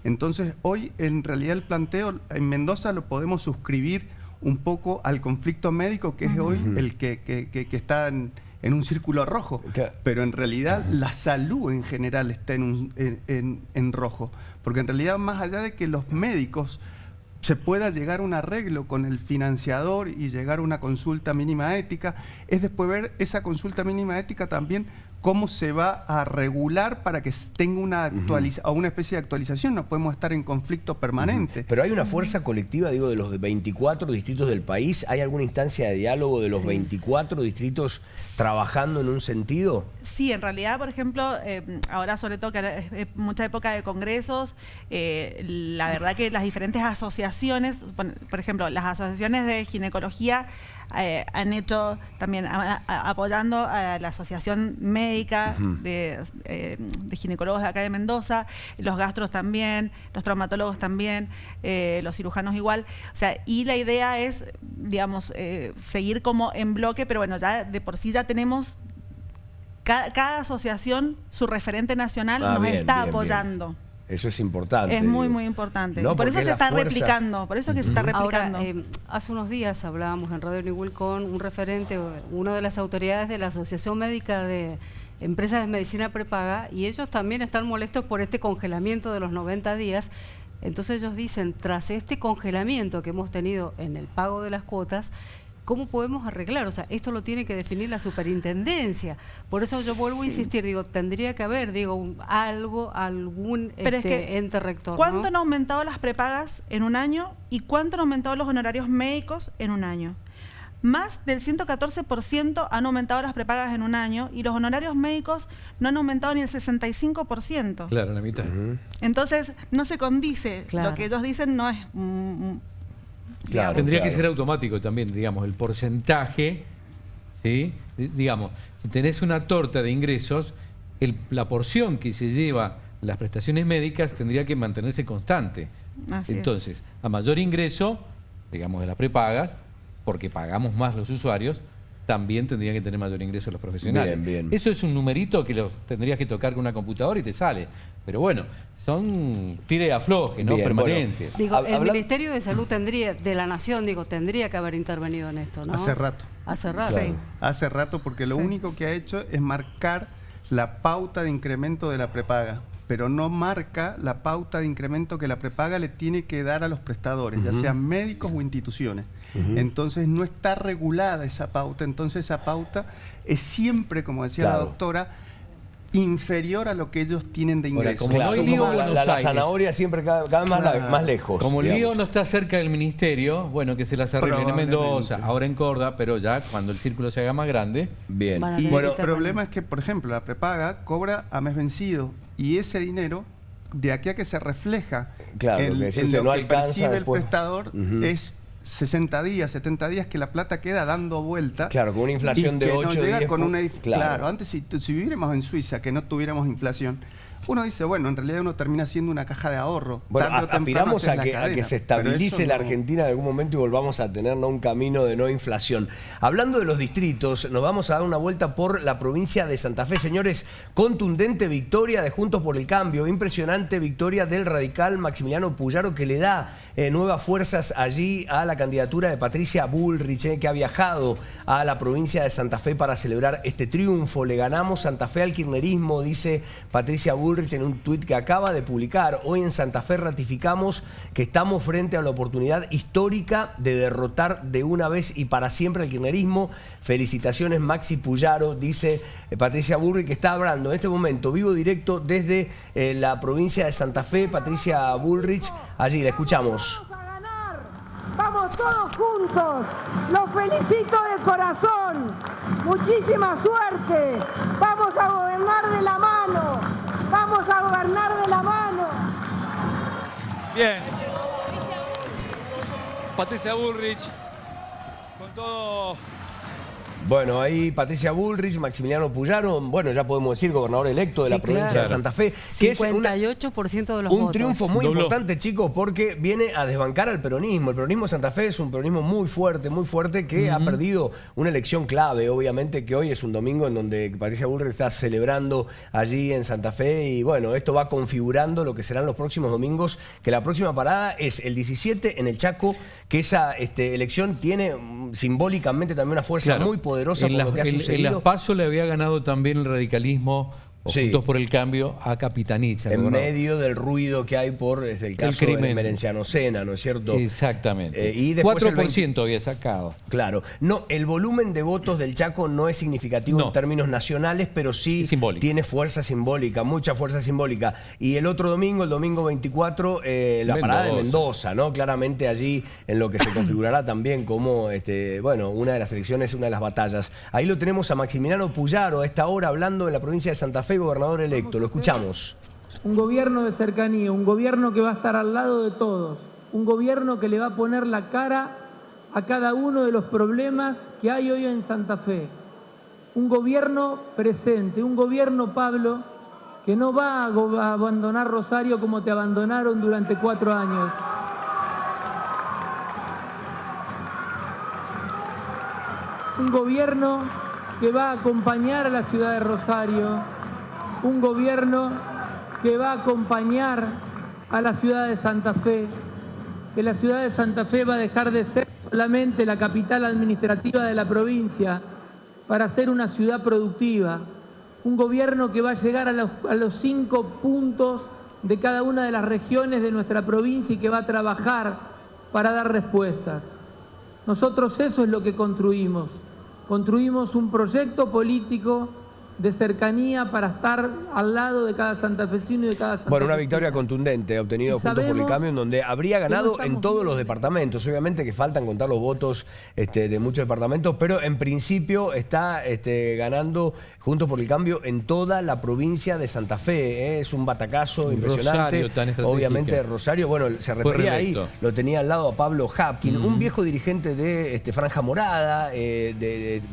Entonces, hoy en realidad el planteo en Mendoza lo podemos suscribir un poco al conflicto médico, que es hoy el que está en un círculo rojo, pero en realidad la salud en general está en rojo, porque en realidad más allá de que los médicos se pueda llegar a un arreglo con el financiador y llegar a una consulta mínima ética, es después ver esa consulta mínima ética también cómo se va a regular para que tenga una especie de actualización. No podemos estar en conflicto permanente. Pero hay una fuerza colectiva, digo, de los 24 distritos del país. ¿Hay alguna instancia de diálogo de los 24 distritos trabajando en un sentido? Sí, en realidad, por ejemplo, ahora sobre todo que es mucha época de congresos, la verdad que las diferentes asociaciones, por ejemplo, las asociaciones de ginecología han hecho también apoyando a la Asociación Médica de Ginecólogos de acá de Mendoza, los gastros también, los traumatólogos también, los cirujanos igual. O sea, y la idea es, digamos, seguir como en bloque, pero bueno, ya de por sí ya tenemos cada asociación, su referente nacional nos está apoyando. Bien. Eso es importante. Es muy, muy importante. No, por eso se está replicando. Por eso es que se está replicando. Ahora, hace unos días hablábamos en Radio Newell con un referente, una de las autoridades de la Asociación Médica de Empresas de Medicina Prepaga, y ellos también están molestos por este congelamiento de los 90 días. Entonces ellos dicen, tras este congelamiento que hemos tenido en el pago de las cuotas, ¿cómo podemos arreglar? O sea, esto lo tiene que definir la superintendencia. Por eso yo vuelvo a insistir, digo, tendría que haber, digo, algún Pero es que, ente rector. ¿cuánto ¿no? han aumentado las prepagas en un año y cuánto han aumentado los honorarios médicos en un año? Más del 114% han aumentado las prepagas en un año y los honorarios médicos no han aumentado ni el 65%. Claro, la mitad. Entonces, no se condice. Claro. Lo que ellos dicen no es... Claro, tendría que ser automático también, digamos, el porcentaje, ¿sí? Digamos, si tenés una torta de ingresos, la porción que se lleva las prestaciones médicas tendría que mantenerse constante. Entonces, a mayor ingreso, digamos, de las prepagas, porque pagamos más los usuarios, también tendrían que tener mayor ingreso los profesionales. Bien. Eso es un numerito que los tendrías que tocar con una computadora y te sale. Pero bueno, son tire y afloje, ¿no? Permanentes. Digo, el Ministerio de Salud de la Nación, tendría que haber intervenido en esto, ¿no? Hace rato. Hace rato. Claro. Sí. Hace rato, porque lo único que ha hecho es marcar la pauta de incremento de la prepaga, pero no marca la pauta de incremento que la prepaga le tiene que dar a los prestadores, ya sean médicos o instituciones. Entonces no está regulada esa pauta, entonces esa pauta es siempre, como decía la doctora, inferior a lo que ellos tienen de ingresos. La zanahoria siempre cada vez más lejos. Como el lío no está cerca del ministerio, bueno, que se las arreglen en Mendoza, ahora en Córdoba, pero ya cuando el círculo se haga más grande. Bien. Y el problema es que, por ejemplo, la prepaga cobra a mes vencido y ese dinero, de aquí a que se refleja en lo que percibe el prestador, es 60 días, 70 días que la plata queda dando vuelta. Claro, con una inflación de 8 días. Claro, antes si viviéramos en Suiza, que no tuviéramos inflación, uno dice, bueno, en realidad uno termina siendo una caja de ahorro. Bueno, aspiramos a que se estabilice la Argentina en algún momento y volvamos a tener un camino de no inflación. Hablando de los distritos, nos vamos a dar una vuelta por la provincia de Santa Fe. Señores, contundente victoria de Juntos por el Cambio, impresionante victoria del radical Maximiliano Puyaro, que le da nuevas fuerzas allí a la candidatura de Patricia Bullrich, que ha viajado a la provincia de Santa Fe para celebrar este triunfo. Le ganamos Santa Fe al kirchnerismo, dice Patricia Bullrich en un tuit que acaba de publicar. Hoy en Santa Fe ratificamos que estamos frente a la oportunidad histórica de derrotar de una vez y para siempre al kirchnerismo. Felicitaciones Maxi Puyaro, dice Patricia Bullrich, que está hablando en este momento vivo directo desde la provincia de Santa Fe. Patricia Bullrich, allí la escuchamos. Vamos todos juntos, los felicito de corazón, muchísima suerte, vamos a gobernar de la mano, vamos a gobernar de la mano. Bien, Patricia Bullrich, con todo... Bueno, ahí Patricia Bullrich, Maximiliano Puyaro, bueno, ya podemos decir gobernador electo de la provincia de Santa Fe. Que 58% de los votos. Un triunfo muy importante, chicos, porque viene a desbancar al peronismo. El peronismo de Santa Fe es un peronismo muy fuerte, que ha perdido una elección clave. Obviamente que hoy es un domingo en donde Patricia Bullrich está celebrando allí en Santa Fe y bueno, esto va configurando lo que serán los próximos domingos, que la próxima parada es el 17 en el Chaco, que esa elección tiene simbólicamente también una fuerza muy poderosa por lo que ha sucedido. En Las PASO le había ganado también el radicalismo o Juntos por el Cambio a Capitanich. En medio del ruido que hay por el caso de Merenciano Sena, ¿no es cierto? Exactamente. Y después 4% había sacado. Claro. No, el volumen de votos del Chaco no es significativo en términos nacionales, pero sí tiene fuerza simbólica, mucha fuerza simbólica. Y el otro domingo, el domingo 24, la parada de Mendoza, ¿no? Claramente allí en lo que se configurará también como bueno, una de las elecciones, una de las batallas. Ahí lo tenemos a Maximiliano Puyaro a esta hora hablando de la provincia de Santa Fe, gobernador electo. Lo escuchamos. Un gobierno de cercanía, un gobierno que va a estar al lado de todos, un gobierno que le va a poner la cara a cada uno de los problemas que hay hoy en Santa Fe. Un gobierno presente, un gobierno, Pablo, que no va a abandonar Rosario como te abandonaron durante 4 años. Un gobierno que va a acompañar a la ciudad de Rosario, un gobierno que va a acompañar a la ciudad de Santa Fe, que la ciudad de Santa Fe va a dejar de ser solamente la capital administrativa de la provincia para ser una ciudad productiva, un gobierno que va a llegar a los 5 puntos de cada una de las regiones de nuestra provincia y que va a trabajar para dar respuestas. Nosotros eso es lo que construimos. Construimos un proyecto político de cercanía para estar al lado de cada santafesino y de cada santafesina. Bueno, una victoria contundente obtenida Juntos por el Cambio, en donde habría ganado en todos los departamentos. Obviamente que faltan contar los votos de muchos departamentos, pero en principio está ganando Juntos por el Cambio en toda la provincia de Santa Fe. Es un batacazo impresionante. Rosario, obviamente Rosario, bueno, se refería ahí, lo tenía al lado a Pablo Hapkin, un viejo dirigente de Franja Morada,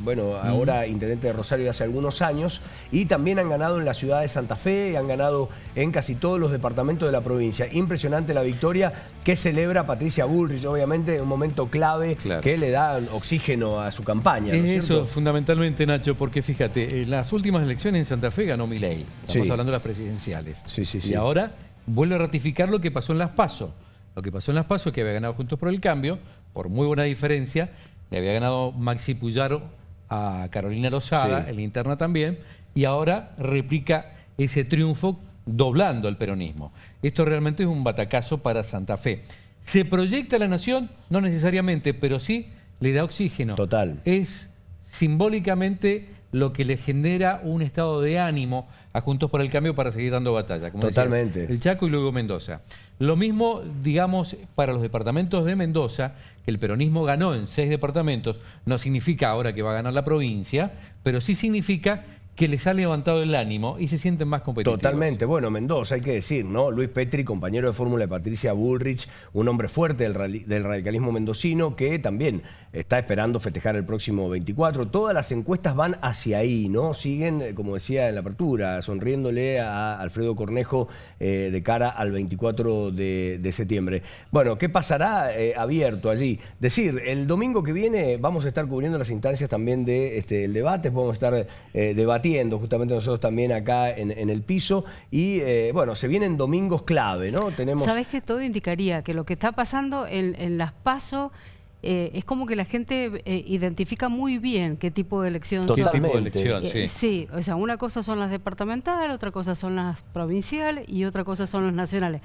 bueno, ahora intendente de Rosario hace algunos años. Y también han ganado en la ciudad de Santa Fe, han ganado en casi todos los departamentos de la provincia. Impresionante la victoria que celebra Patricia Bullrich, obviamente un momento clave que le da oxígeno a su campaña, ¿no es eso, cierto? Fundamentalmente, Nacho, porque fíjate, en las últimas elecciones en Santa Fe ganó Milei. Estamos hablando de las presidenciales. Y ahora vuelve a ratificar lo que pasó en las PASO. Lo que pasó en las PASO es que había ganado Juntos por el Cambio, por muy buena diferencia, le había ganado Maxi Puyaro a Carolina Lozada, en la interna también, y ahora replica ese triunfo doblando el peronismo. Esto realmente es un batacazo para Santa Fe. ¿Se proyecta a la nación? No necesariamente, pero sí le da oxígeno. Total. Es simbólicamente lo que le genera un estado de ánimo a Juntos por el Cambio para seguir dando batalla. Como Totalmente. Decías, el Chaco y luego Mendoza. Lo mismo, digamos, para los departamentos de Mendoza, que el peronismo ganó en 6 departamentos, no significa ahora que va a ganar la provincia, pero sí significa que les ha levantado el ánimo y se sienten más competitivos. Totalmente. Bueno, Mendoza, hay que decir, ¿no? Luis Petri, compañero de fórmula de Patricia Bullrich, un hombre fuerte del radicalismo mendocino que también está esperando festejar el próximo 24. Todas las encuestas van hacia ahí, ¿no? Siguen, como decía en la apertura, sonriéndole a Alfredo Cornejo de cara al 24 de septiembre. Bueno, ¿qué pasará abierto allí? Decir, el domingo que viene vamos a estar cubriendo las instancias también del debate, vamos a estar debatiendo justamente nosotros también acá en el piso y bueno, se vienen domingos clave, ¿no? Sabés que todo indicaría que lo que está pasando en las PASO es como que la gente identifica muy bien qué tipo de elección son. ¿Qué tipo de elección? Sí, o sea, una cosa son las departamentales, otra cosa son las provinciales y otra cosa son las nacionales.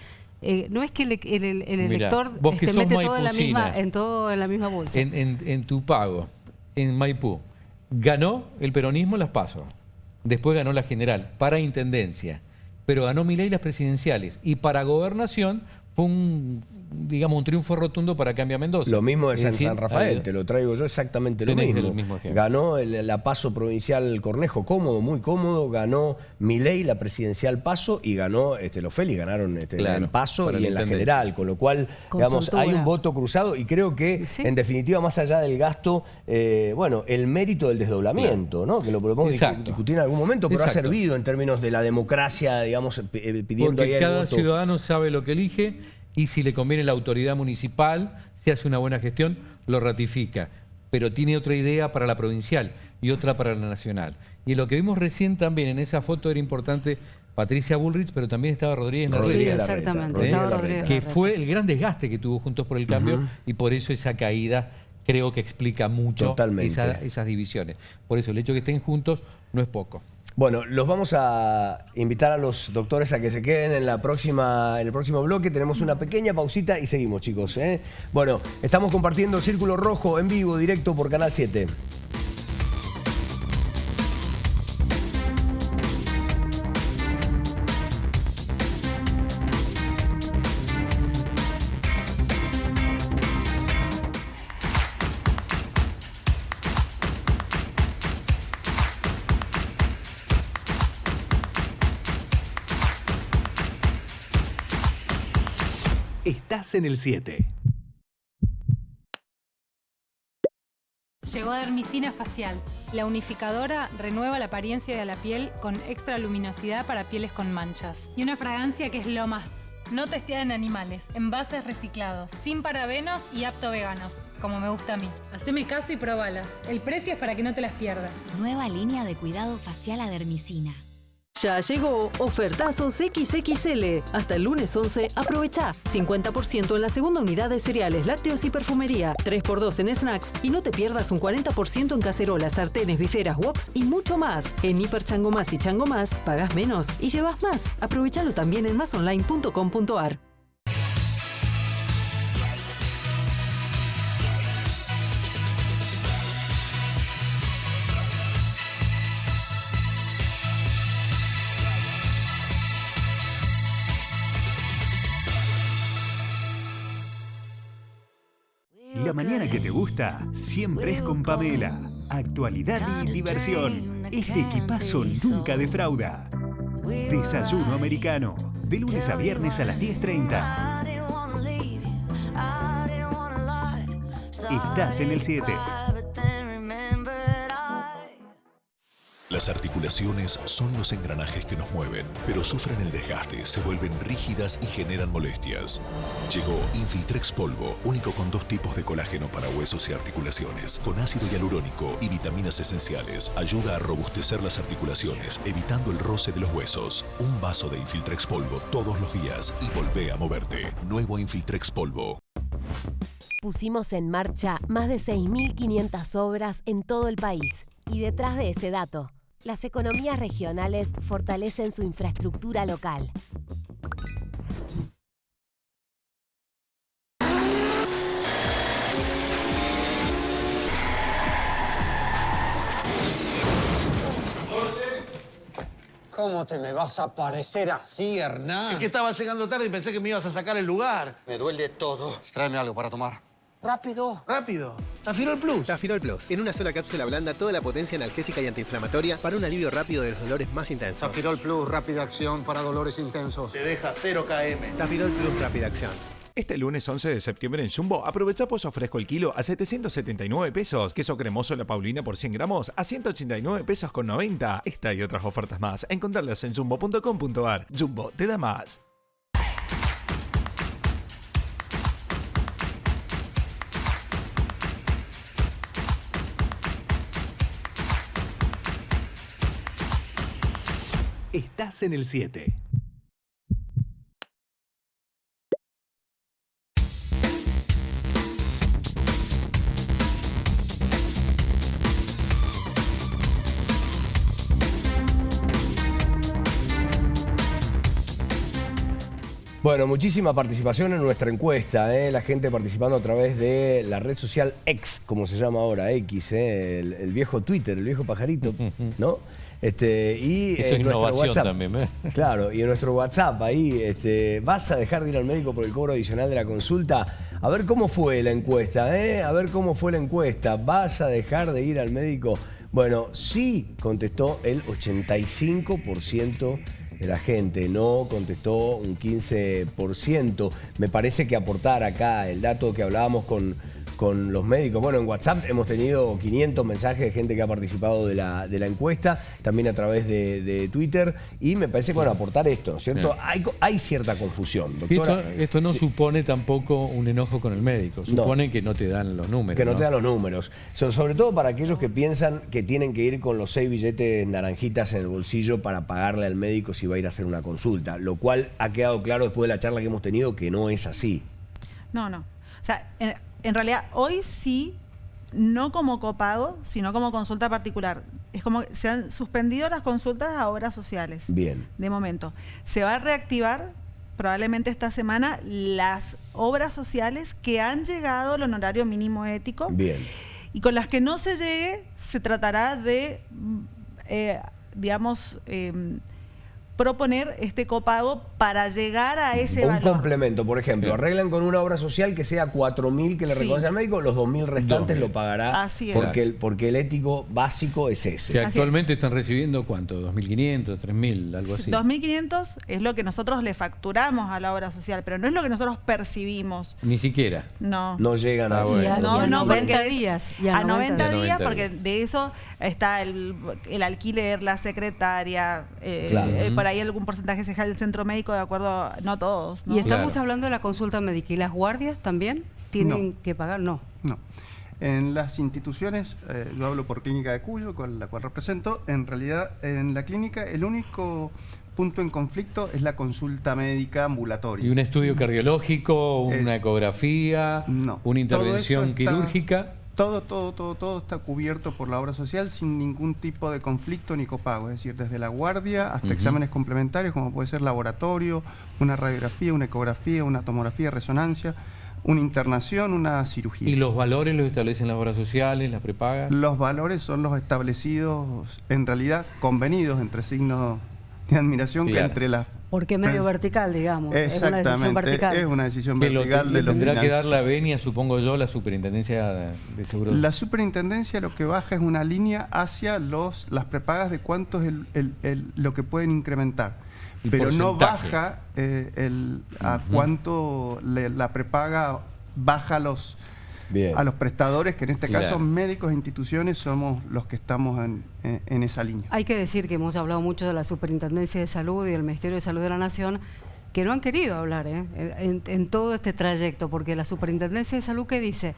No es que el elector mete todo en la misma bolsa. En tu pago, en Maipú, ganó el peronismo las PASO. Después ganó la general para intendencia, pero ganó Milei las presidenciales y para gobernación fue un triunfo rotundo para Cambia Mendoza. Lo mismo de San Rafael, te lo traigo yo exactamente lo mismo. Ganó la PASO provincial Cornejo, cómodo, muy cómodo, ganó Milei la presidencial PASO y ganó los Félix, ganaron en PASO y en la general, con lo cual digamos, hay un voto cruzado y creo que en definitiva, más allá del gasto, bueno, el mérito del desdoblamiento, ¿no? Que lo podemos discutir en algún momento, pero ha servido en términos de la democracia, digamos, pidiendo porque ahí cada el voto. Ciudadano sabe lo que elige y si le conviene la autoridad municipal, si hace una buena gestión, lo ratifica. Pero tiene otra idea para la provincial y otra para la nacional. Y lo que vimos recién también en esa foto era importante Patricia Bullrich, pero también estaba Rodríguez Larreta. Sí, exactamente. Que fue el gran desgaste que tuvo Juntos por el Cambio y por eso esa caída creo que explica mucho esas divisiones. Por eso el hecho de que estén juntos no es poco. Bueno, los vamos a invitar a los doctores a que se queden en el próximo bloque. Tenemos una pequeña pausita y seguimos, chicos. Bueno, estamos compartiendo Círculo Rojo en vivo, directo por Canal 7. Estás en el 7. Llegó Dermicina Facial. La unificadora renueva la apariencia de la piel con extra luminosidad para pieles con manchas. Y una fragancia que es lo más. No testeada en animales, envases reciclados, sin parabenos y apto veganos, como me gusta a mí. Haceme caso y probalas. El precio es para que no te las pierdas. Nueva línea de cuidado facial a Dermicina. Ya llegó Ofertazos XXL. Hasta el lunes 11, aprovecha 50% en la segunda unidad de cereales, lácteos y perfumería, 3x2 en snacks y no te pierdas un 40% en cacerolas, sartenes, biferas, woks y mucho más. En Hiper Chango Más y Chango Más, pagas menos y llevas más. Aprovechalo también en masonline.com.ar. La mañana que te gusta siempre es con Pamela. Actualidad y diversión. Este equipazo nunca defrauda. Desayuno americano. De lunes a viernes a las 10:30. Estás en el 7. Las articulaciones son los engranajes que nos mueven, pero sufren el desgaste, se vuelven rígidas y generan molestias. Llegó Infiltrex Polvo, único con 2 tipos de colágeno para huesos y articulaciones, con ácido hialurónico y vitaminas esenciales. Ayuda a robustecer las articulaciones, evitando el roce de los huesos. Un vaso de Infiltrex Polvo todos los días y volvé a moverte. Nuevo Infiltrex Polvo. Pusimos en marcha más de 6.500 obras en todo el país. Y detrás de ese dato, las economías regionales fortalecen su infraestructura local. ¿Cómo te me vas a parecer así, Hernán? Es que estaba llegando tarde y pensé que me ibas a sacar el lugar. Me duele todo. Tráeme algo para tomar. ¡Rápido! ¡Rápido! Tafirol Plus. Tafirol Plus. En una sola cápsula blanda, toda la potencia analgésica y antiinflamatoria para un alivio rápido de los dolores más intensos. Tafirol Plus, rápida acción para dolores intensos. Te deja 0 km. Tafirol Plus, rápida acción. Este lunes 11 de septiembre en Jumbo, aprovecha pollo fresco el kilo a 779 pesos. Queso cremoso La Paulina por 100 gramos a 189 pesos con 90. Esta y otras ofertas más, encontrarlas en jumbo.com.ar. Jumbo, te da más. Estás en el 7. Bueno, muchísima participación en nuestra encuesta, la gente participando a través de la red social X, como se llama ahora, X, el viejo Twitter, el viejo pajarito, ¿no? Y eso es innovación también, Claro, y en nuestro WhatsApp ahí, ¿vas a dejar de ir al médico por el cobro adicional de la consulta? A ver cómo fue la encuesta, A ver cómo fue la encuesta. ¿Vas a dejar de ir al médico? Bueno, sí contestó el 85% de la gente, no contestó un 15%. Me parece que aportar acá el dato que hablábamos con los médicos. Bueno, en WhatsApp hemos tenido 500 mensajes de gente que ha participado de la encuesta, también a través de Twitter, y me parece que, bueno, aportar esto, ¿cierto? Hay cierta confusión, doctora. Esto no supone tampoco un enojo con el médico, supone que no te dan los números. Que no te dan los números. Sobre todo para aquellos que piensan que tienen que ir con los 6 billetes naranjitas en el bolsillo para pagarle al médico si va a ir a hacer una consulta, lo cual ha quedado claro después de la charla que hemos tenido que no es así. No. O sea, en realidad, hoy sí no como copago, sino como consulta particular. Es como que se han suspendido las consultas a obras sociales. Bien. De momento. Se va a reactivar probablemente esta semana las obras sociales que han llegado al honorario mínimo ético. Bien. Y con las que no se llegue, se tratará de, digamos, proponer este copago para llegar a ese valor. Un complemento, por ejemplo, arreglan con una obra social que sea 4.000 que le reconoce al médico, los 2.000 restantes lo pagará. Así es. Porque el ético básico es ese. Que actualmente están recibiendo ¿cuánto? 2.500, 3.000, algo así. 2.500 es lo que nosotros le facturamos a la obra social, pero no es lo que nosotros percibimos. Ni siquiera. No. No llegan a... No, 90 días. A 90 días, porque de eso está el alquiler, la secretaria, por ahí algún porcentaje se deja el centro médico, de acuerdo, no todos, ¿no? Y estamos hablando de la consulta médica. ¿Y las guardias también tienen que pagar? No. En las instituciones, yo hablo por Clínica de Cuyo, con la cual represento, en realidad en la clínica el único punto en conflicto es la consulta médica ambulatoria. ¿Y un estudio cardiológico, una ecografía, una intervención quirúrgica? Todo está cubierto por la obra social sin ningún tipo de conflicto ni copago, es decir, desde la guardia hasta exámenes complementarios como puede ser laboratorio, una radiografía, una ecografía, una tomografía, resonancia, una internación, una cirugía. ¿Y los valores los establecen las obras sociales, las prepagas? Los valores son los establecidos, en realidad convenidos entre signos de admiración que entre las... Porque medio vertical, digamos. Exactamente, es una decisión vertical. Es una decisión vertical de los tendrá que dar la venia, supongo yo, la Superintendencia de Seguros. La Superintendencia lo que baja es una línea hacia las prepagas de cuánto es lo que pueden incrementar. Pero no baja a cuánto la prepaga baja a los prestadores, que en este caso médicos e instituciones somos los que estamos en esa línea. Hay que decir que hemos hablado mucho de la Superintendencia de Salud y del Ministerio de Salud de la Nación, que no han querido hablar en todo este trayecto, porque la Superintendencia de Salud, ¿qué dice?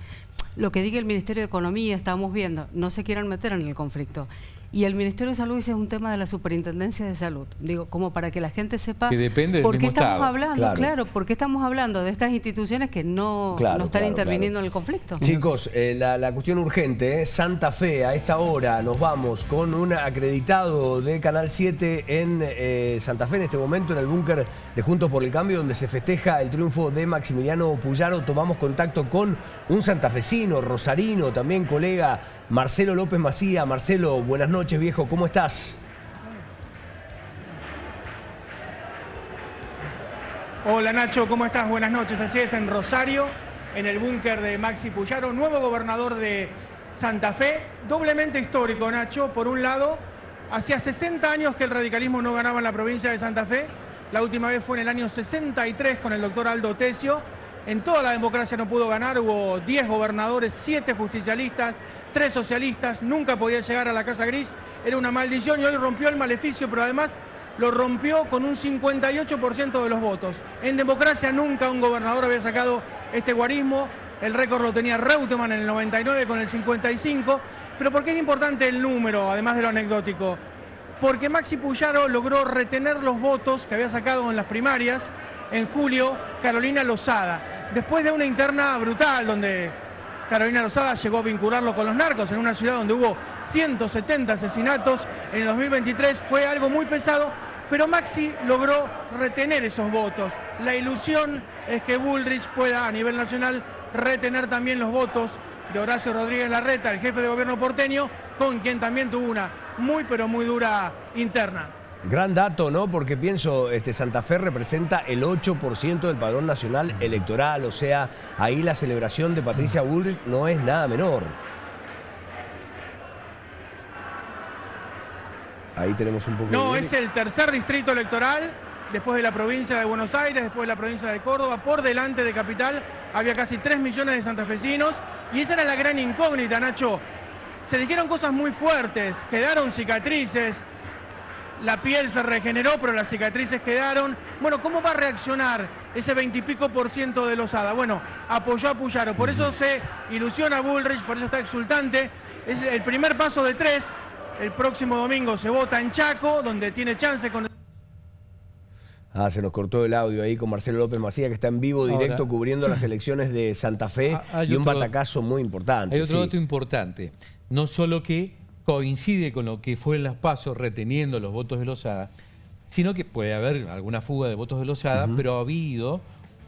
Lo que diga el Ministerio de Economía, estamos viendo, no se quieran meter en el conflicto. Y el Ministerio de Salud dice es un tema de la Superintendencia de Salud. Digo, como para que la gente sepa que depende del por qué mismo estamos estado. hablando, por qué estamos hablando de estas instituciones que no están interviniendo en el conflicto. Chicos, la cuestión urgente, Santa Fe, a esta hora nos vamos con un acreditado de Canal 7 en Santa Fe, en este momento en el búnker de Juntos por el Cambio, donde se festeja el triunfo de Maximiliano Puyaro. Tomamos contacto con un santafesino, rosarino, también colega, Marcelo López Macía. Marcelo, buenas noches, viejo, ¿cómo estás? Hola Nacho, ¿cómo estás? Buenas noches. Así es, en Rosario, en el búnker de Maxi Puyaro, nuevo gobernador de Santa Fe. Doblemente histórico, Nacho. Por un lado, hacía 60 años que el radicalismo no ganaba en la provincia de Santa Fe. La última vez fue en el año 63 con el doctor Aldo Tesio. En toda la democracia no pudo ganar, hubo 10 gobernadores, 7 justicialistas, 3 socialistas, nunca podía llegar a la Casa Gris, era una maldición y hoy rompió el maleficio, pero además lo rompió con un 58% de los votos. En democracia nunca un gobernador había sacado este guarismo, el récord lo tenía Reutemann en el 99 con el 55, pero ¿por qué es importante el número, además de lo anecdótico? Porque Maxi Puyaro logró retener los votos que había sacado en las primarias en julio Carolina Lozada. Después de una interna brutal donde Carolina Lozada llegó a vincularlo con los narcos en una ciudad donde hubo 170 asesinatos en el 2023, fue algo muy pesado, pero Maxi logró retener esos votos. La ilusión es que Bullrich pueda a nivel nacional retener también los votos de Horacio Rodríguez Larreta, el jefe de gobierno porteño, con quien también tuvo una muy pero muy dura interna. Gran dato, ¿no? Porque pienso, Santa Fe representa el 8% del padrón nacional electoral, o sea, ahí la celebración de Patricia Bullrich no es nada menor. Ahí tenemos un poco de... No, es el tercer distrito electoral, después de la provincia de Buenos Aires, después de la provincia de Córdoba, por delante de Capital, había casi 3 millones de santafesinos, y esa era la gran incógnita, Nacho. Se dijeron cosas muy fuertes, quedaron cicatrices, la piel se regeneró, pero las cicatrices quedaron. Bueno, ¿cómo va a reaccionar ese 20 y pico % de Lozada? Bueno, apoyó a Puyaro, por eso se ilusiona Bullrich, por eso está exultante. Es el primer paso de 3. El próximo domingo se vota en Chaco, donde tiene chance con... Se nos cortó el audio ahí con Marcelo López Macía, que está en vivo directo Ahora, cubriendo las elecciones de Santa Fe y un batacazo muy importante. Hay otro dato importante. No solo que coincide con lo que fue en las PASO reteniendo los votos de Lozada, sino que puede haber alguna fuga de votos de Lozada, pero ha habido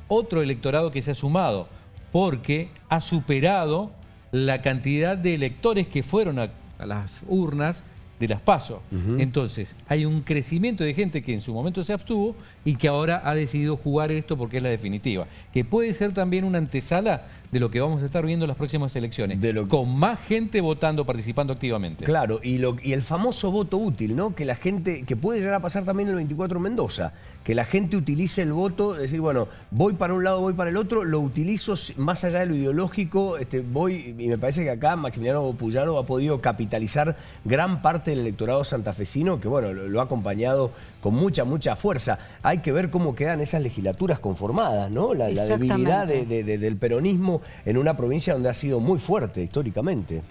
otro electorado que se ha sumado, porque ha superado la cantidad de electores que fueron a las urnas de las PASO. Entonces, hay un crecimiento de gente que en su momento se abstuvo y que ahora ha decidido jugar esto porque es la definitiva. Que puede ser también una antesala de lo que vamos a estar viendo en las próximas elecciones, con más gente votando, participando activamente. Claro, y el famoso voto útil, ¿no? Que la gente, que puede llegar a pasar también el 24 en Mendoza, que la gente utilice el voto, decir, bueno, voy para un lado, voy para el otro, lo utilizo más allá de lo ideológico, voy, y me parece que acá Maximiliano Puyaro ha podido capitalizar gran parte del electorado santafesino, que bueno, lo ha acompañado con mucha fuerza. Hay que ver cómo quedan esas legislaturas conformadas, ¿no? La debilidad del peronismo en una provincia donde ha sido muy fuerte históricamente.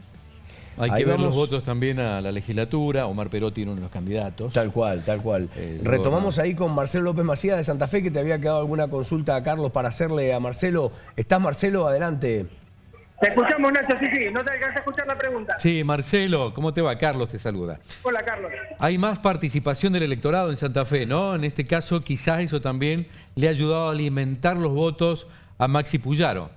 Hay que ver los votos también a la legislatura. Omar Perotti, uno de los candidatos. Tal cual. Retomamos ahí con Marcelo López Macía de Santa Fe, que te había quedado alguna consulta a Carlos para hacerle a Marcelo. ¿Estás, Marcelo? Adelante. Te escuchamos, Nacho, sí, no te alcanza a escuchar la pregunta. Sí, Marcelo, ¿cómo te va? Carlos te saluda. Hola, Carlos. Hay más participación del electorado en Santa Fe, ¿no? En este caso, quizás eso también le ha ayudado a alimentar los votos a Maxi Puyaro.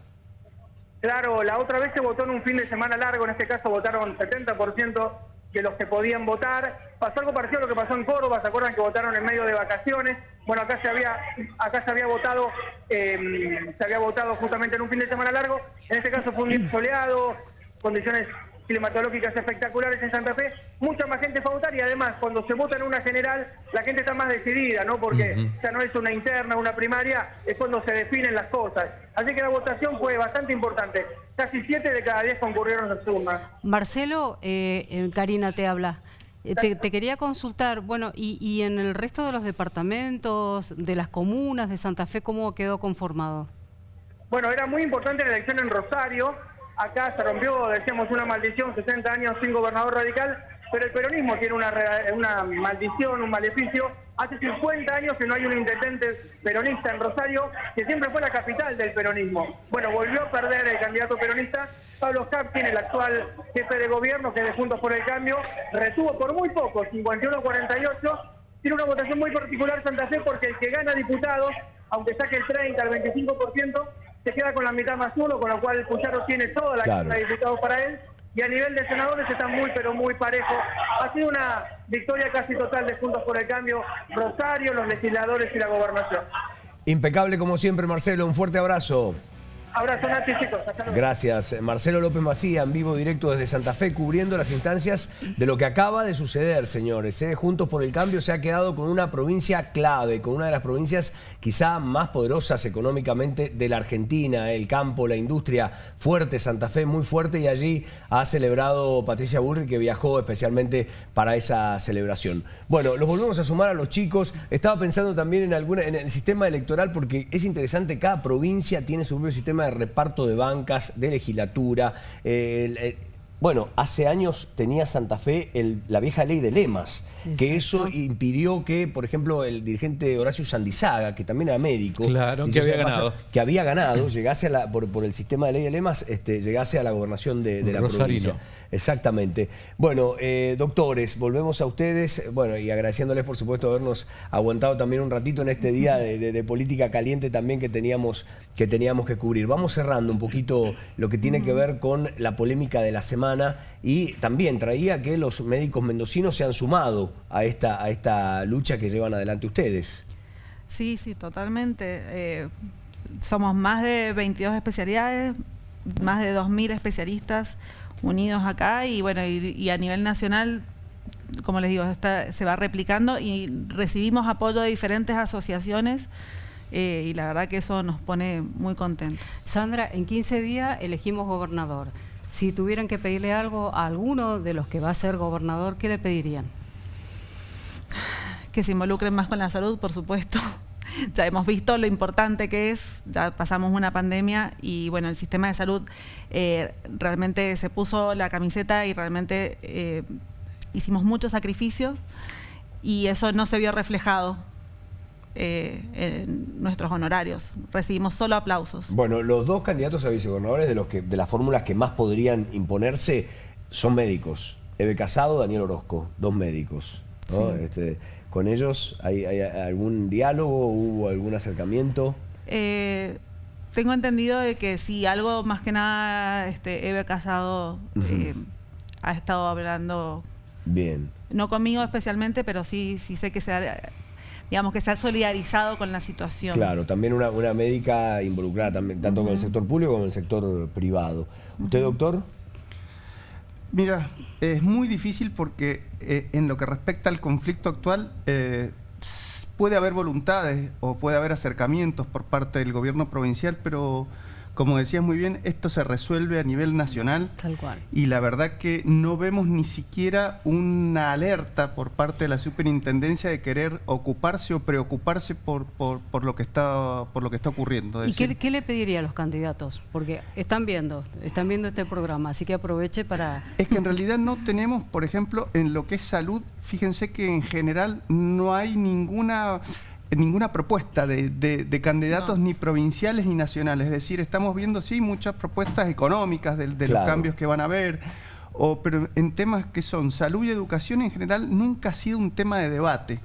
Claro, la otra vez se votó en un fin de semana largo, en este caso votaron 70% de los que podían votar. Pasó algo parecido a lo que pasó en Córdoba, ¿se acuerdan que votaron en medio de vacaciones? Bueno, acá se había votado justamente en un fin de semana largo. En este caso fue un día soleado, condiciones climatológicas espectaculares en Santa Fe. Mucha más gente fue a votar y además cuando se vota en una general la gente está más decidida, ¿no? Porque ya no es una interna, una primaria, es cuando se definen las cosas. Así que la votación fue bastante importante. Casi 7 de cada 10 concurrieron a las urnas. Marcelo, Karina te habla. Te quería consultar, bueno, y en el resto de los departamentos, de las comunas de Santa Fe, ¿cómo quedó conformado? Bueno, era muy importante la elección en Rosario. Acá se rompió, decíamos, una maldición, 60 años sin gobernador radical, pero el peronismo tiene una maldición, un maleficio. Hace 50 años que no hay un intendente peronista en Rosario, que siempre fue la capital del peronismo. Bueno, volvió a perder el candidato peronista, Pablo Kapkin, el actual jefe de gobierno, que es de Juntos por el Cambio, retuvo por muy poco, 51-48. Tiene una votación muy particular Santa Fe porque el que gana diputados, aunque saque el 30 al 25%, se queda con la mitad más uno, con lo cual Puyaro tiene toda la Cámara de Diputados para él. Y a nivel de senadores está muy, pero muy parejo. Ha sido una victoria casi total de Juntos por el Cambio, Rosario, los legisladores y la gobernación. Impecable como siempre, Marcelo. Un fuerte abrazo. Abrazo, Nacho, chicos. Hasta luego. Gracias. Marcelo López Macía, en vivo directo desde Santa Fe, cubriendo las instancias de lo que acaba de suceder, señores. Juntos por el Cambio se ha quedado con una provincia clave, con una de las provincias quizá más poderosas económicamente de la Argentina. El campo, la industria fuerte, Santa Fe muy fuerte, y allí ha celebrado Patricia Bullrich, que viajó especialmente para esa celebración. Bueno, los volvemos a sumar a los chicos. Estaba pensando también en el sistema electoral, porque es interesante, cada provincia tiene su propio sistema de reparto de bancas, de legislatura. Bueno, hace años tenía Santa Fe la vieja ley de lemas, que eso impidió que, por ejemplo, el dirigente Horacio Sandizaga, que también era médico, que había ganado, llegase por el sistema de ley de lemas, llegase a la gobernación de la provincia. Exactamente. Bueno, doctores, volvemos a ustedes, bueno, y agradeciéndoles por supuesto habernos aguantado también un ratito en este día de política caliente también que teníamos que cubrir. Vamos cerrando un poquito lo que tiene que ver con la polémica de la semana, y también traía que los médicos mendocinos se han sumado a esta lucha que llevan adelante ustedes. Sí, totalmente. Somos más de 22 especialidades, más de 2.000 especialistas unidos acá, y bueno, y a nivel nacional, como les digo, se va replicando y recibimos apoyo de diferentes asociaciones, y la verdad que eso nos pone muy contentos. Sandra, en 15 días elegimos gobernador. Si tuvieran que pedirle algo a alguno de los que va a ser gobernador, ¿qué le pedirían? Que se involucren más con la salud, por supuesto. Ya hemos visto lo importante que es, ya pasamos una pandemia y bueno, el sistema de salud realmente se puso la camiseta y realmente hicimos muchos sacrificios y eso no se vio reflejado en nuestros honorarios. Recibimos solo aplausos. Bueno, los dos candidatos a vicegobernadores de las fórmulas que más podrían imponerse son médicos. Eve Casado, Daniel Orozco, dos médicos, ¿no? Sí. ¿Con ellos hay algún diálogo? ¿Hubo algún acercamiento? Tengo entendido de que sí, algo más que nada Eve Casado ha estado hablando. Bien. No conmigo especialmente, pero sí sé que se ha solidarizado con la situación. Claro, también una médica involucrada también, tanto con el sector público como con el sector privado. ¿Usted, doctor? Mira, es muy difícil porque en lo que respecta al conflicto actual puede haber voluntades o puede haber acercamientos por parte del gobierno provincial, pero como decías muy bien, esto se resuelve a nivel nacional. Tal cual. Y la verdad que no vemos ni siquiera una alerta por parte de la superintendencia de querer ocuparse o preocuparse por lo que está ocurriendo. ¿Y qué le pediría a los candidatos? Porque están viendo este programa, así que aproveche para... Es que en realidad no tenemos, por ejemplo, en lo que es salud, fíjense que en general no hay ninguna propuesta de candidatos ni provinciales ni nacionales. Es decir, estamos viendo sí muchas propuestas económicas de los cambios que van a haber, pero en temas que son salud y educación en general nunca ha sido un tema de debate.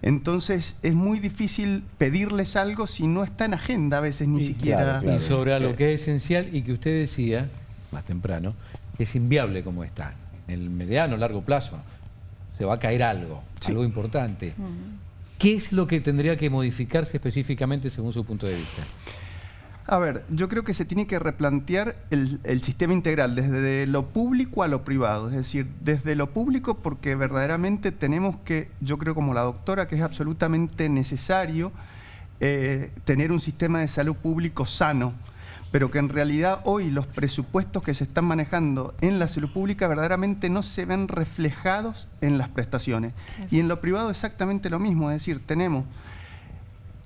Entonces es muy difícil pedirles algo si no está en agenda a veces ni siquiera. Y sobre algo que es esencial y que usted decía más temprano, es inviable como está. En el mediano, largo plazo se va a caer algo importante. ¿Qué es lo que tendría que modificarse específicamente según su punto de vista? A ver, yo creo que se tiene que replantear el sistema integral, desde lo público a lo privado. Es decir, desde lo público porque verdaderamente tenemos que, yo creo como la doctora, que es absolutamente necesario tener un sistema de salud público sano, pero que en realidad hoy los presupuestos que se están manejando en la salud pública verdaderamente no se ven reflejados en las prestaciones. Y en lo privado exactamente lo mismo, es decir, tenemos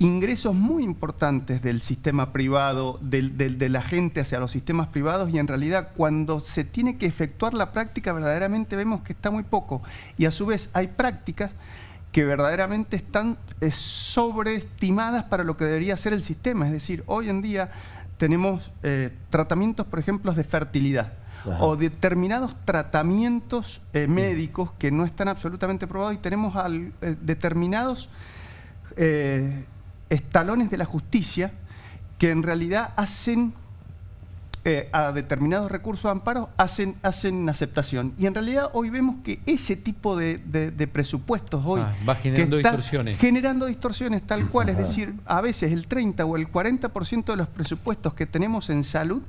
ingresos muy importantes del sistema privado, de la gente hacia los sistemas privados, y en realidad cuando se tiene que efectuar la práctica verdaderamente vemos que está muy poco. Y a su vez hay prácticas que verdaderamente están sobreestimadas para lo que debería ser el sistema. Es decir, hoy en día tenemos tratamientos, por ejemplo, de fertilidad. Ajá. O determinados tratamientos médicos que no están absolutamente probados, y tenemos determinados estalones de la justicia que en realidad hacen a determinados recursos de amparo hacen aceptación. Y en realidad hoy vemos que ese tipo de presupuestos hoy va generando distorsiones. Generando distorsiones tal cual. Es decir, a veces el 30 o el 40% de los presupuestos que tenemos en salud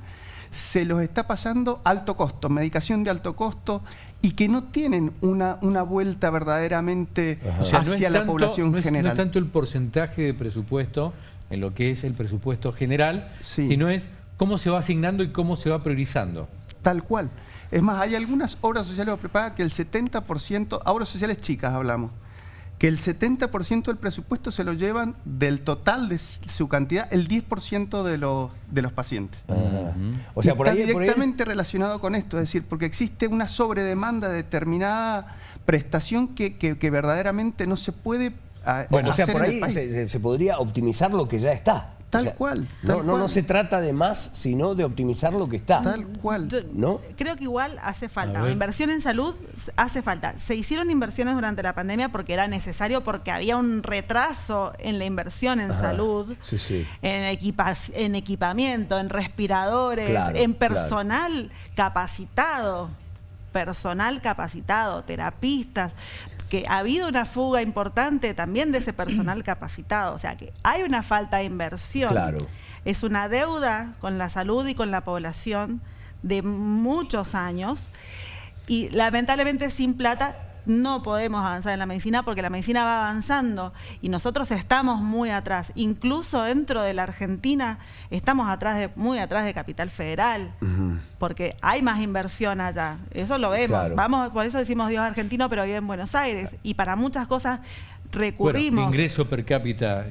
se los está pasando alto costo, medicación de alto costo, y que no tienen una vuelta verdaderamente hacia la población general. No es tanto el porcentaje de presupuesto en lo que es el presupuesto general, sino es cómo se va asignando y cómo se va priorizando. Tal cual. Es más, hay algunas obras sociales o prepagas que el 70%, obras sociales chicas hablamos, que el 70% del presupuesto se lo llevan del total de su cantidad, el 10% de los pacientes. O sea, está directamente relacionado con esto, es decir, porque existe una sobredemanda de determinada prestación que verdaderamente no se puede bueno, o sea, por ahí se podría optimizar lo que ya está. Tal cual. No se trata de más, sino de optimizar lo que está. Tal cual. ¿No? Creo que igual hace falta. Inversión en salud hace falta. Se hicieron inversiones durante la pandemia porque era necesario, porque había un retraso en la inversión en salud, en equipamiento, en respiradores, en personal capacitado. Personal capacitado, terapistas, que ha habido una fuga importante también de ese personal capacitado, o sea que hay una falta de inversión. Claro. Es una deuda con la salud y con la población de muchos años, y lamentablemente sin plata no podemos avanzar en la medicina, porque la medicina va avanzando y nosotros estamos muy atrás. Incluso dentro de la Argentina estamos muy atrás de Capital Federal, porque hay más inversión allá. Eso lo vemos. Claro. Vamos, por eso decimos Dios argentino, pero vive en Buenos Aires. Y para muchas cosas recurrimos. Bueno, ingreso per cápita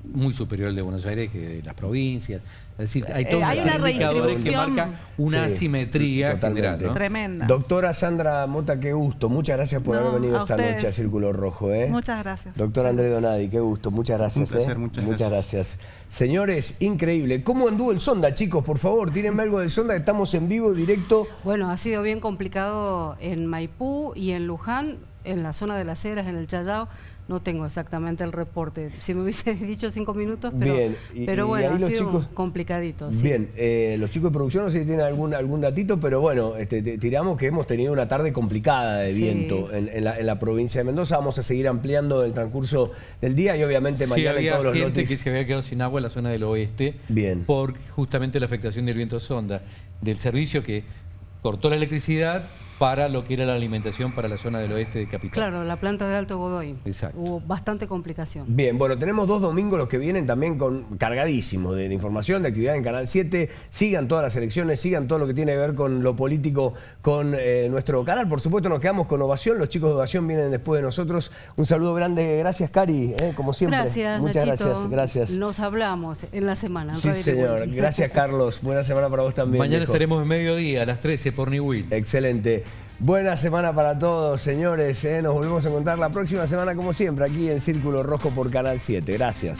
muy superior al de Buenos Aires que de las provincias. Es decir, hay todos hay una indicadores que redistribución. marcan una asimetría general, ¿no? Tremenda. Doctora Sandra Mota, qué gusto. Muchas gracias por haber venido esta noche a Círculo Rojo. Muchas gracias. Doctor Andrés Donadi, qué gusto. Muchas gracias. Un placer, muchas gracias. Señores, increíble. ¿Cómo anduvo el Sonda, chicos? Por favor, tírenme algo del Sonda, que estamos en vivo, directo. Bueno, ha sido bien complicado en Maipú y en Luján, en la zona de Las Heras, en el Chayao. No tengo exactamente el reporte. Si me hubiese dicho 5 minutos, pero, bien. pero bueno, ha sido chicos, complicadito. Sí. Bien, los chicos de producción no sé si tienen algún datito, pero bueno, tiramos que hemos tenido una tarde complicada de viento en la provincia de Mendoza. Vamos a seguir ampliando el transcurso del día y obviamente mañana había en todos los gente lotes. que se había quedado sin agua en la zona del oeste. Bien. Por justamente la afectación del viento sonda, del servicio que cortó la electricidad para lo que era la alimentación para la zona del oeste de Capital. Claro, la planta de Alto Godoy. Exacto. Hubo bastante complicación. Bien, bueno, tenemos 2 domingos los que vienen también cargadísimos de información, de actividad en Canal 7. Sigan todas las elecciones, sigan todo lo que tiene que ver con lo político con nuestro canal. Por supuesto, nos quedamos con Ovación. Los chicos de Ovación vienen después de nosotros. Un saludo grande. Gracias, Cari, como siempre. Gracias, muchas Nachito. Gracias. Nos hablamos en la semana. Sí, señor. Gracias, Carlos. Buena semana para vos también. Mañana viejo. estaremos en mediodía, a las 13 por Niwil. Excelente. Buena semana para todos, señores. Nos volvemos a encontrar la próxima semana, como siempre, aquí en Círculo Rojo por Canal 7. Gracias.